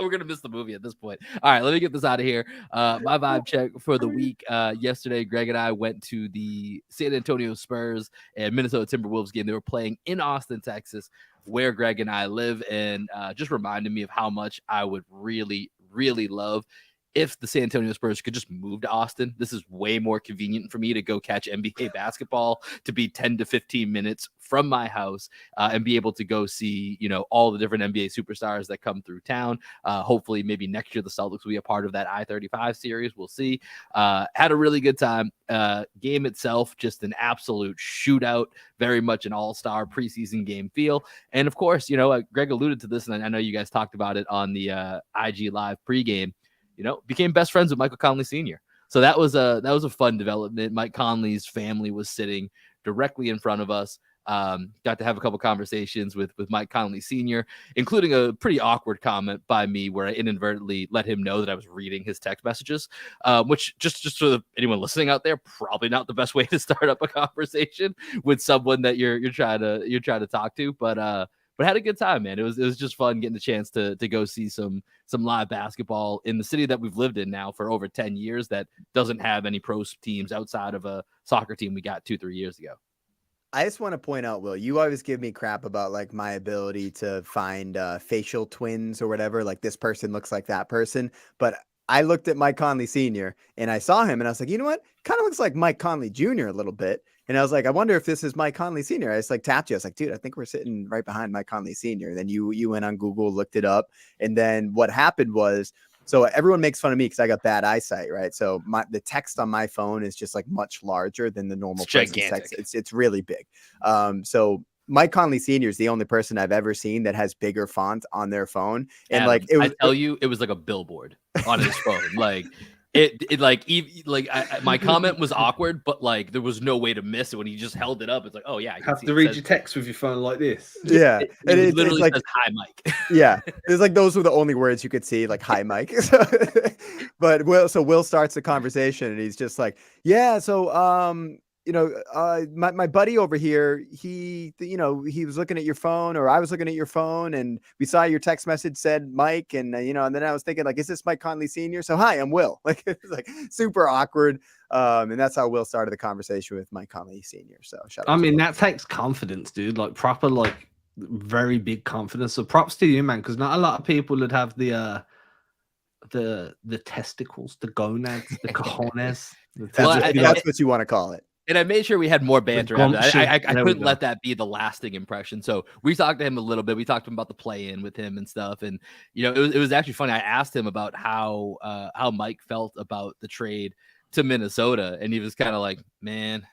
We're gonna miss the movie at this point. All right, let me get this out of here. My vibe check for the week. Yesterday, Greg and I went to the San Antonio Spurs and Minnesota Timberwolves game. They were playing in Austin, Texas, where Greg and I live, and just reminded me of how much I would really, really love if the San Antonio Spurs could just move to Austin, this is way more convenient for me to go catch NBA basketball, to be 10 to 15 minutes from my house, and be able to go see, all the different NBA superstars that come through town. Hopefully, maybe next year the Celtics will be a part of that I-35 series. We'll see. Had a really good time. Game itself, just an absolute shootout, very much an all-star preseason game feel. And of course, Greg alluded to this, and I know you guys talked about it on the IG Live pregame. Became best friends with Michael Conley Sr. So that was a fun development. Mike Conley's family was sitting directly in front of us. Got to have a couple conversations with Mike Conley Sr., including a pretty awkward comment by me where I inadvertently let him know that I was reading his text messages, which just for anyone listening out there, probably not the best way to start up a conversation with someone that you're trying to talk to, but had a good time, man. It was just fun getting the chance to go see some live basketball in the city that we've lived in now for over 10 years that doesn't have any pro teams outside of a soccer team we got 2-3 years ago. I just want to point out, Will, you always give me crap about like my ability to find facial twins or whatever. Like this person looks like that person. But I looked at Mike Conley Sr. and I saw him and I was like, you know what? Kind of looks like Mike Conley Jr. a little bit. And I was like, I wonder if this is Mike Conley Sr. I just like tapped you. I was like, dude, I think we're sitting right behind Mike Conley Sr. And then you went on Google, looked it up. And then what happened was, so everyone makes fun of me because I got bad eyesight, right? So the text on my phone is just like much larger than the normal text. It's really big. So Mike Conley Sr. is the only person I've ever seen that has bigger font on their phone. And Adam, it was like a billboard on his phone. Like my comment was awkward, but like there was no way to miss it when he just held it up. It's like, oh yeah, you have to read your text with your phone like this. Yeah, it literally says "Hi, Mike." Yeah, it's like those were the only words you could see, like "Hi, Mike." But Will starts the conversation and he's just like, yeah, so my buddy over here, he was looking at your phone, or I was looking at your phone, and we saw your text message said Mike, and and then I was thinking like, is this Mike Conley Sr.? So hi, I'm Will. Like it's like super awkward, and that's how Will started the conversation with Mike Conley Sr. So shout out. That takes confidence, dude. Like proper, like very big confidence. So props to you, man, because not a lot of people would have the testicles, the gonads, the cojones. That's what you want to call it. And I made sure we had more banter. I couldn't let that be the lasting impression. So we talked to him a little bit. We talked to him about the play-in with him and stuff. And it was actually funny. I asked him about how Mike felt about the trade to Minnesota, and he was kind of like, "Man,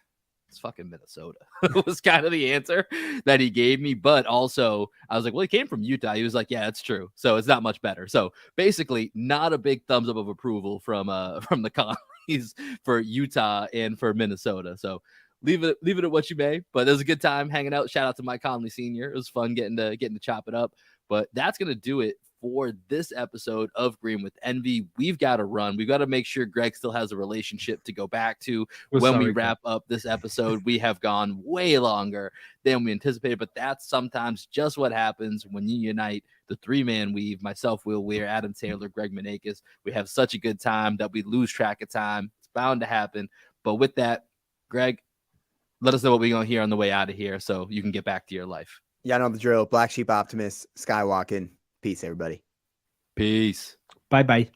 it's fucking Minnesota." was kind of the answer that he gave me. But also, I was like, "Well, he came from Utah." He was like, "Yeah, it's true. So it's not much better." So basically, not a big thumbs up of approval from the Conleys for Utah and for Minnesota. So leave it at what you may. But it was a good time hanging out. Shout out to Mike Conley Sr. It was fun getting to chop it up. But that's gonna do it for this episode of Green with Envy. We've got to run. We've got to make sure Greg still has a relationship to go back to when we wrap up this episode. We have gone way longer than we anticipated, but that's sometimes just what happens when you unite the three-man weave. Myself, Will Weir, Adam Taylor, Greg Menakis. We have such a good time that we lose track of time. It's bound to happen. But with that, Greg, let us know what we're going to hear on the way out of here so you can get back to your life. Yeah, I know the drill. Black Sheep Optimist, Skywalking. Peace, everybody. Peace. Bye-bye.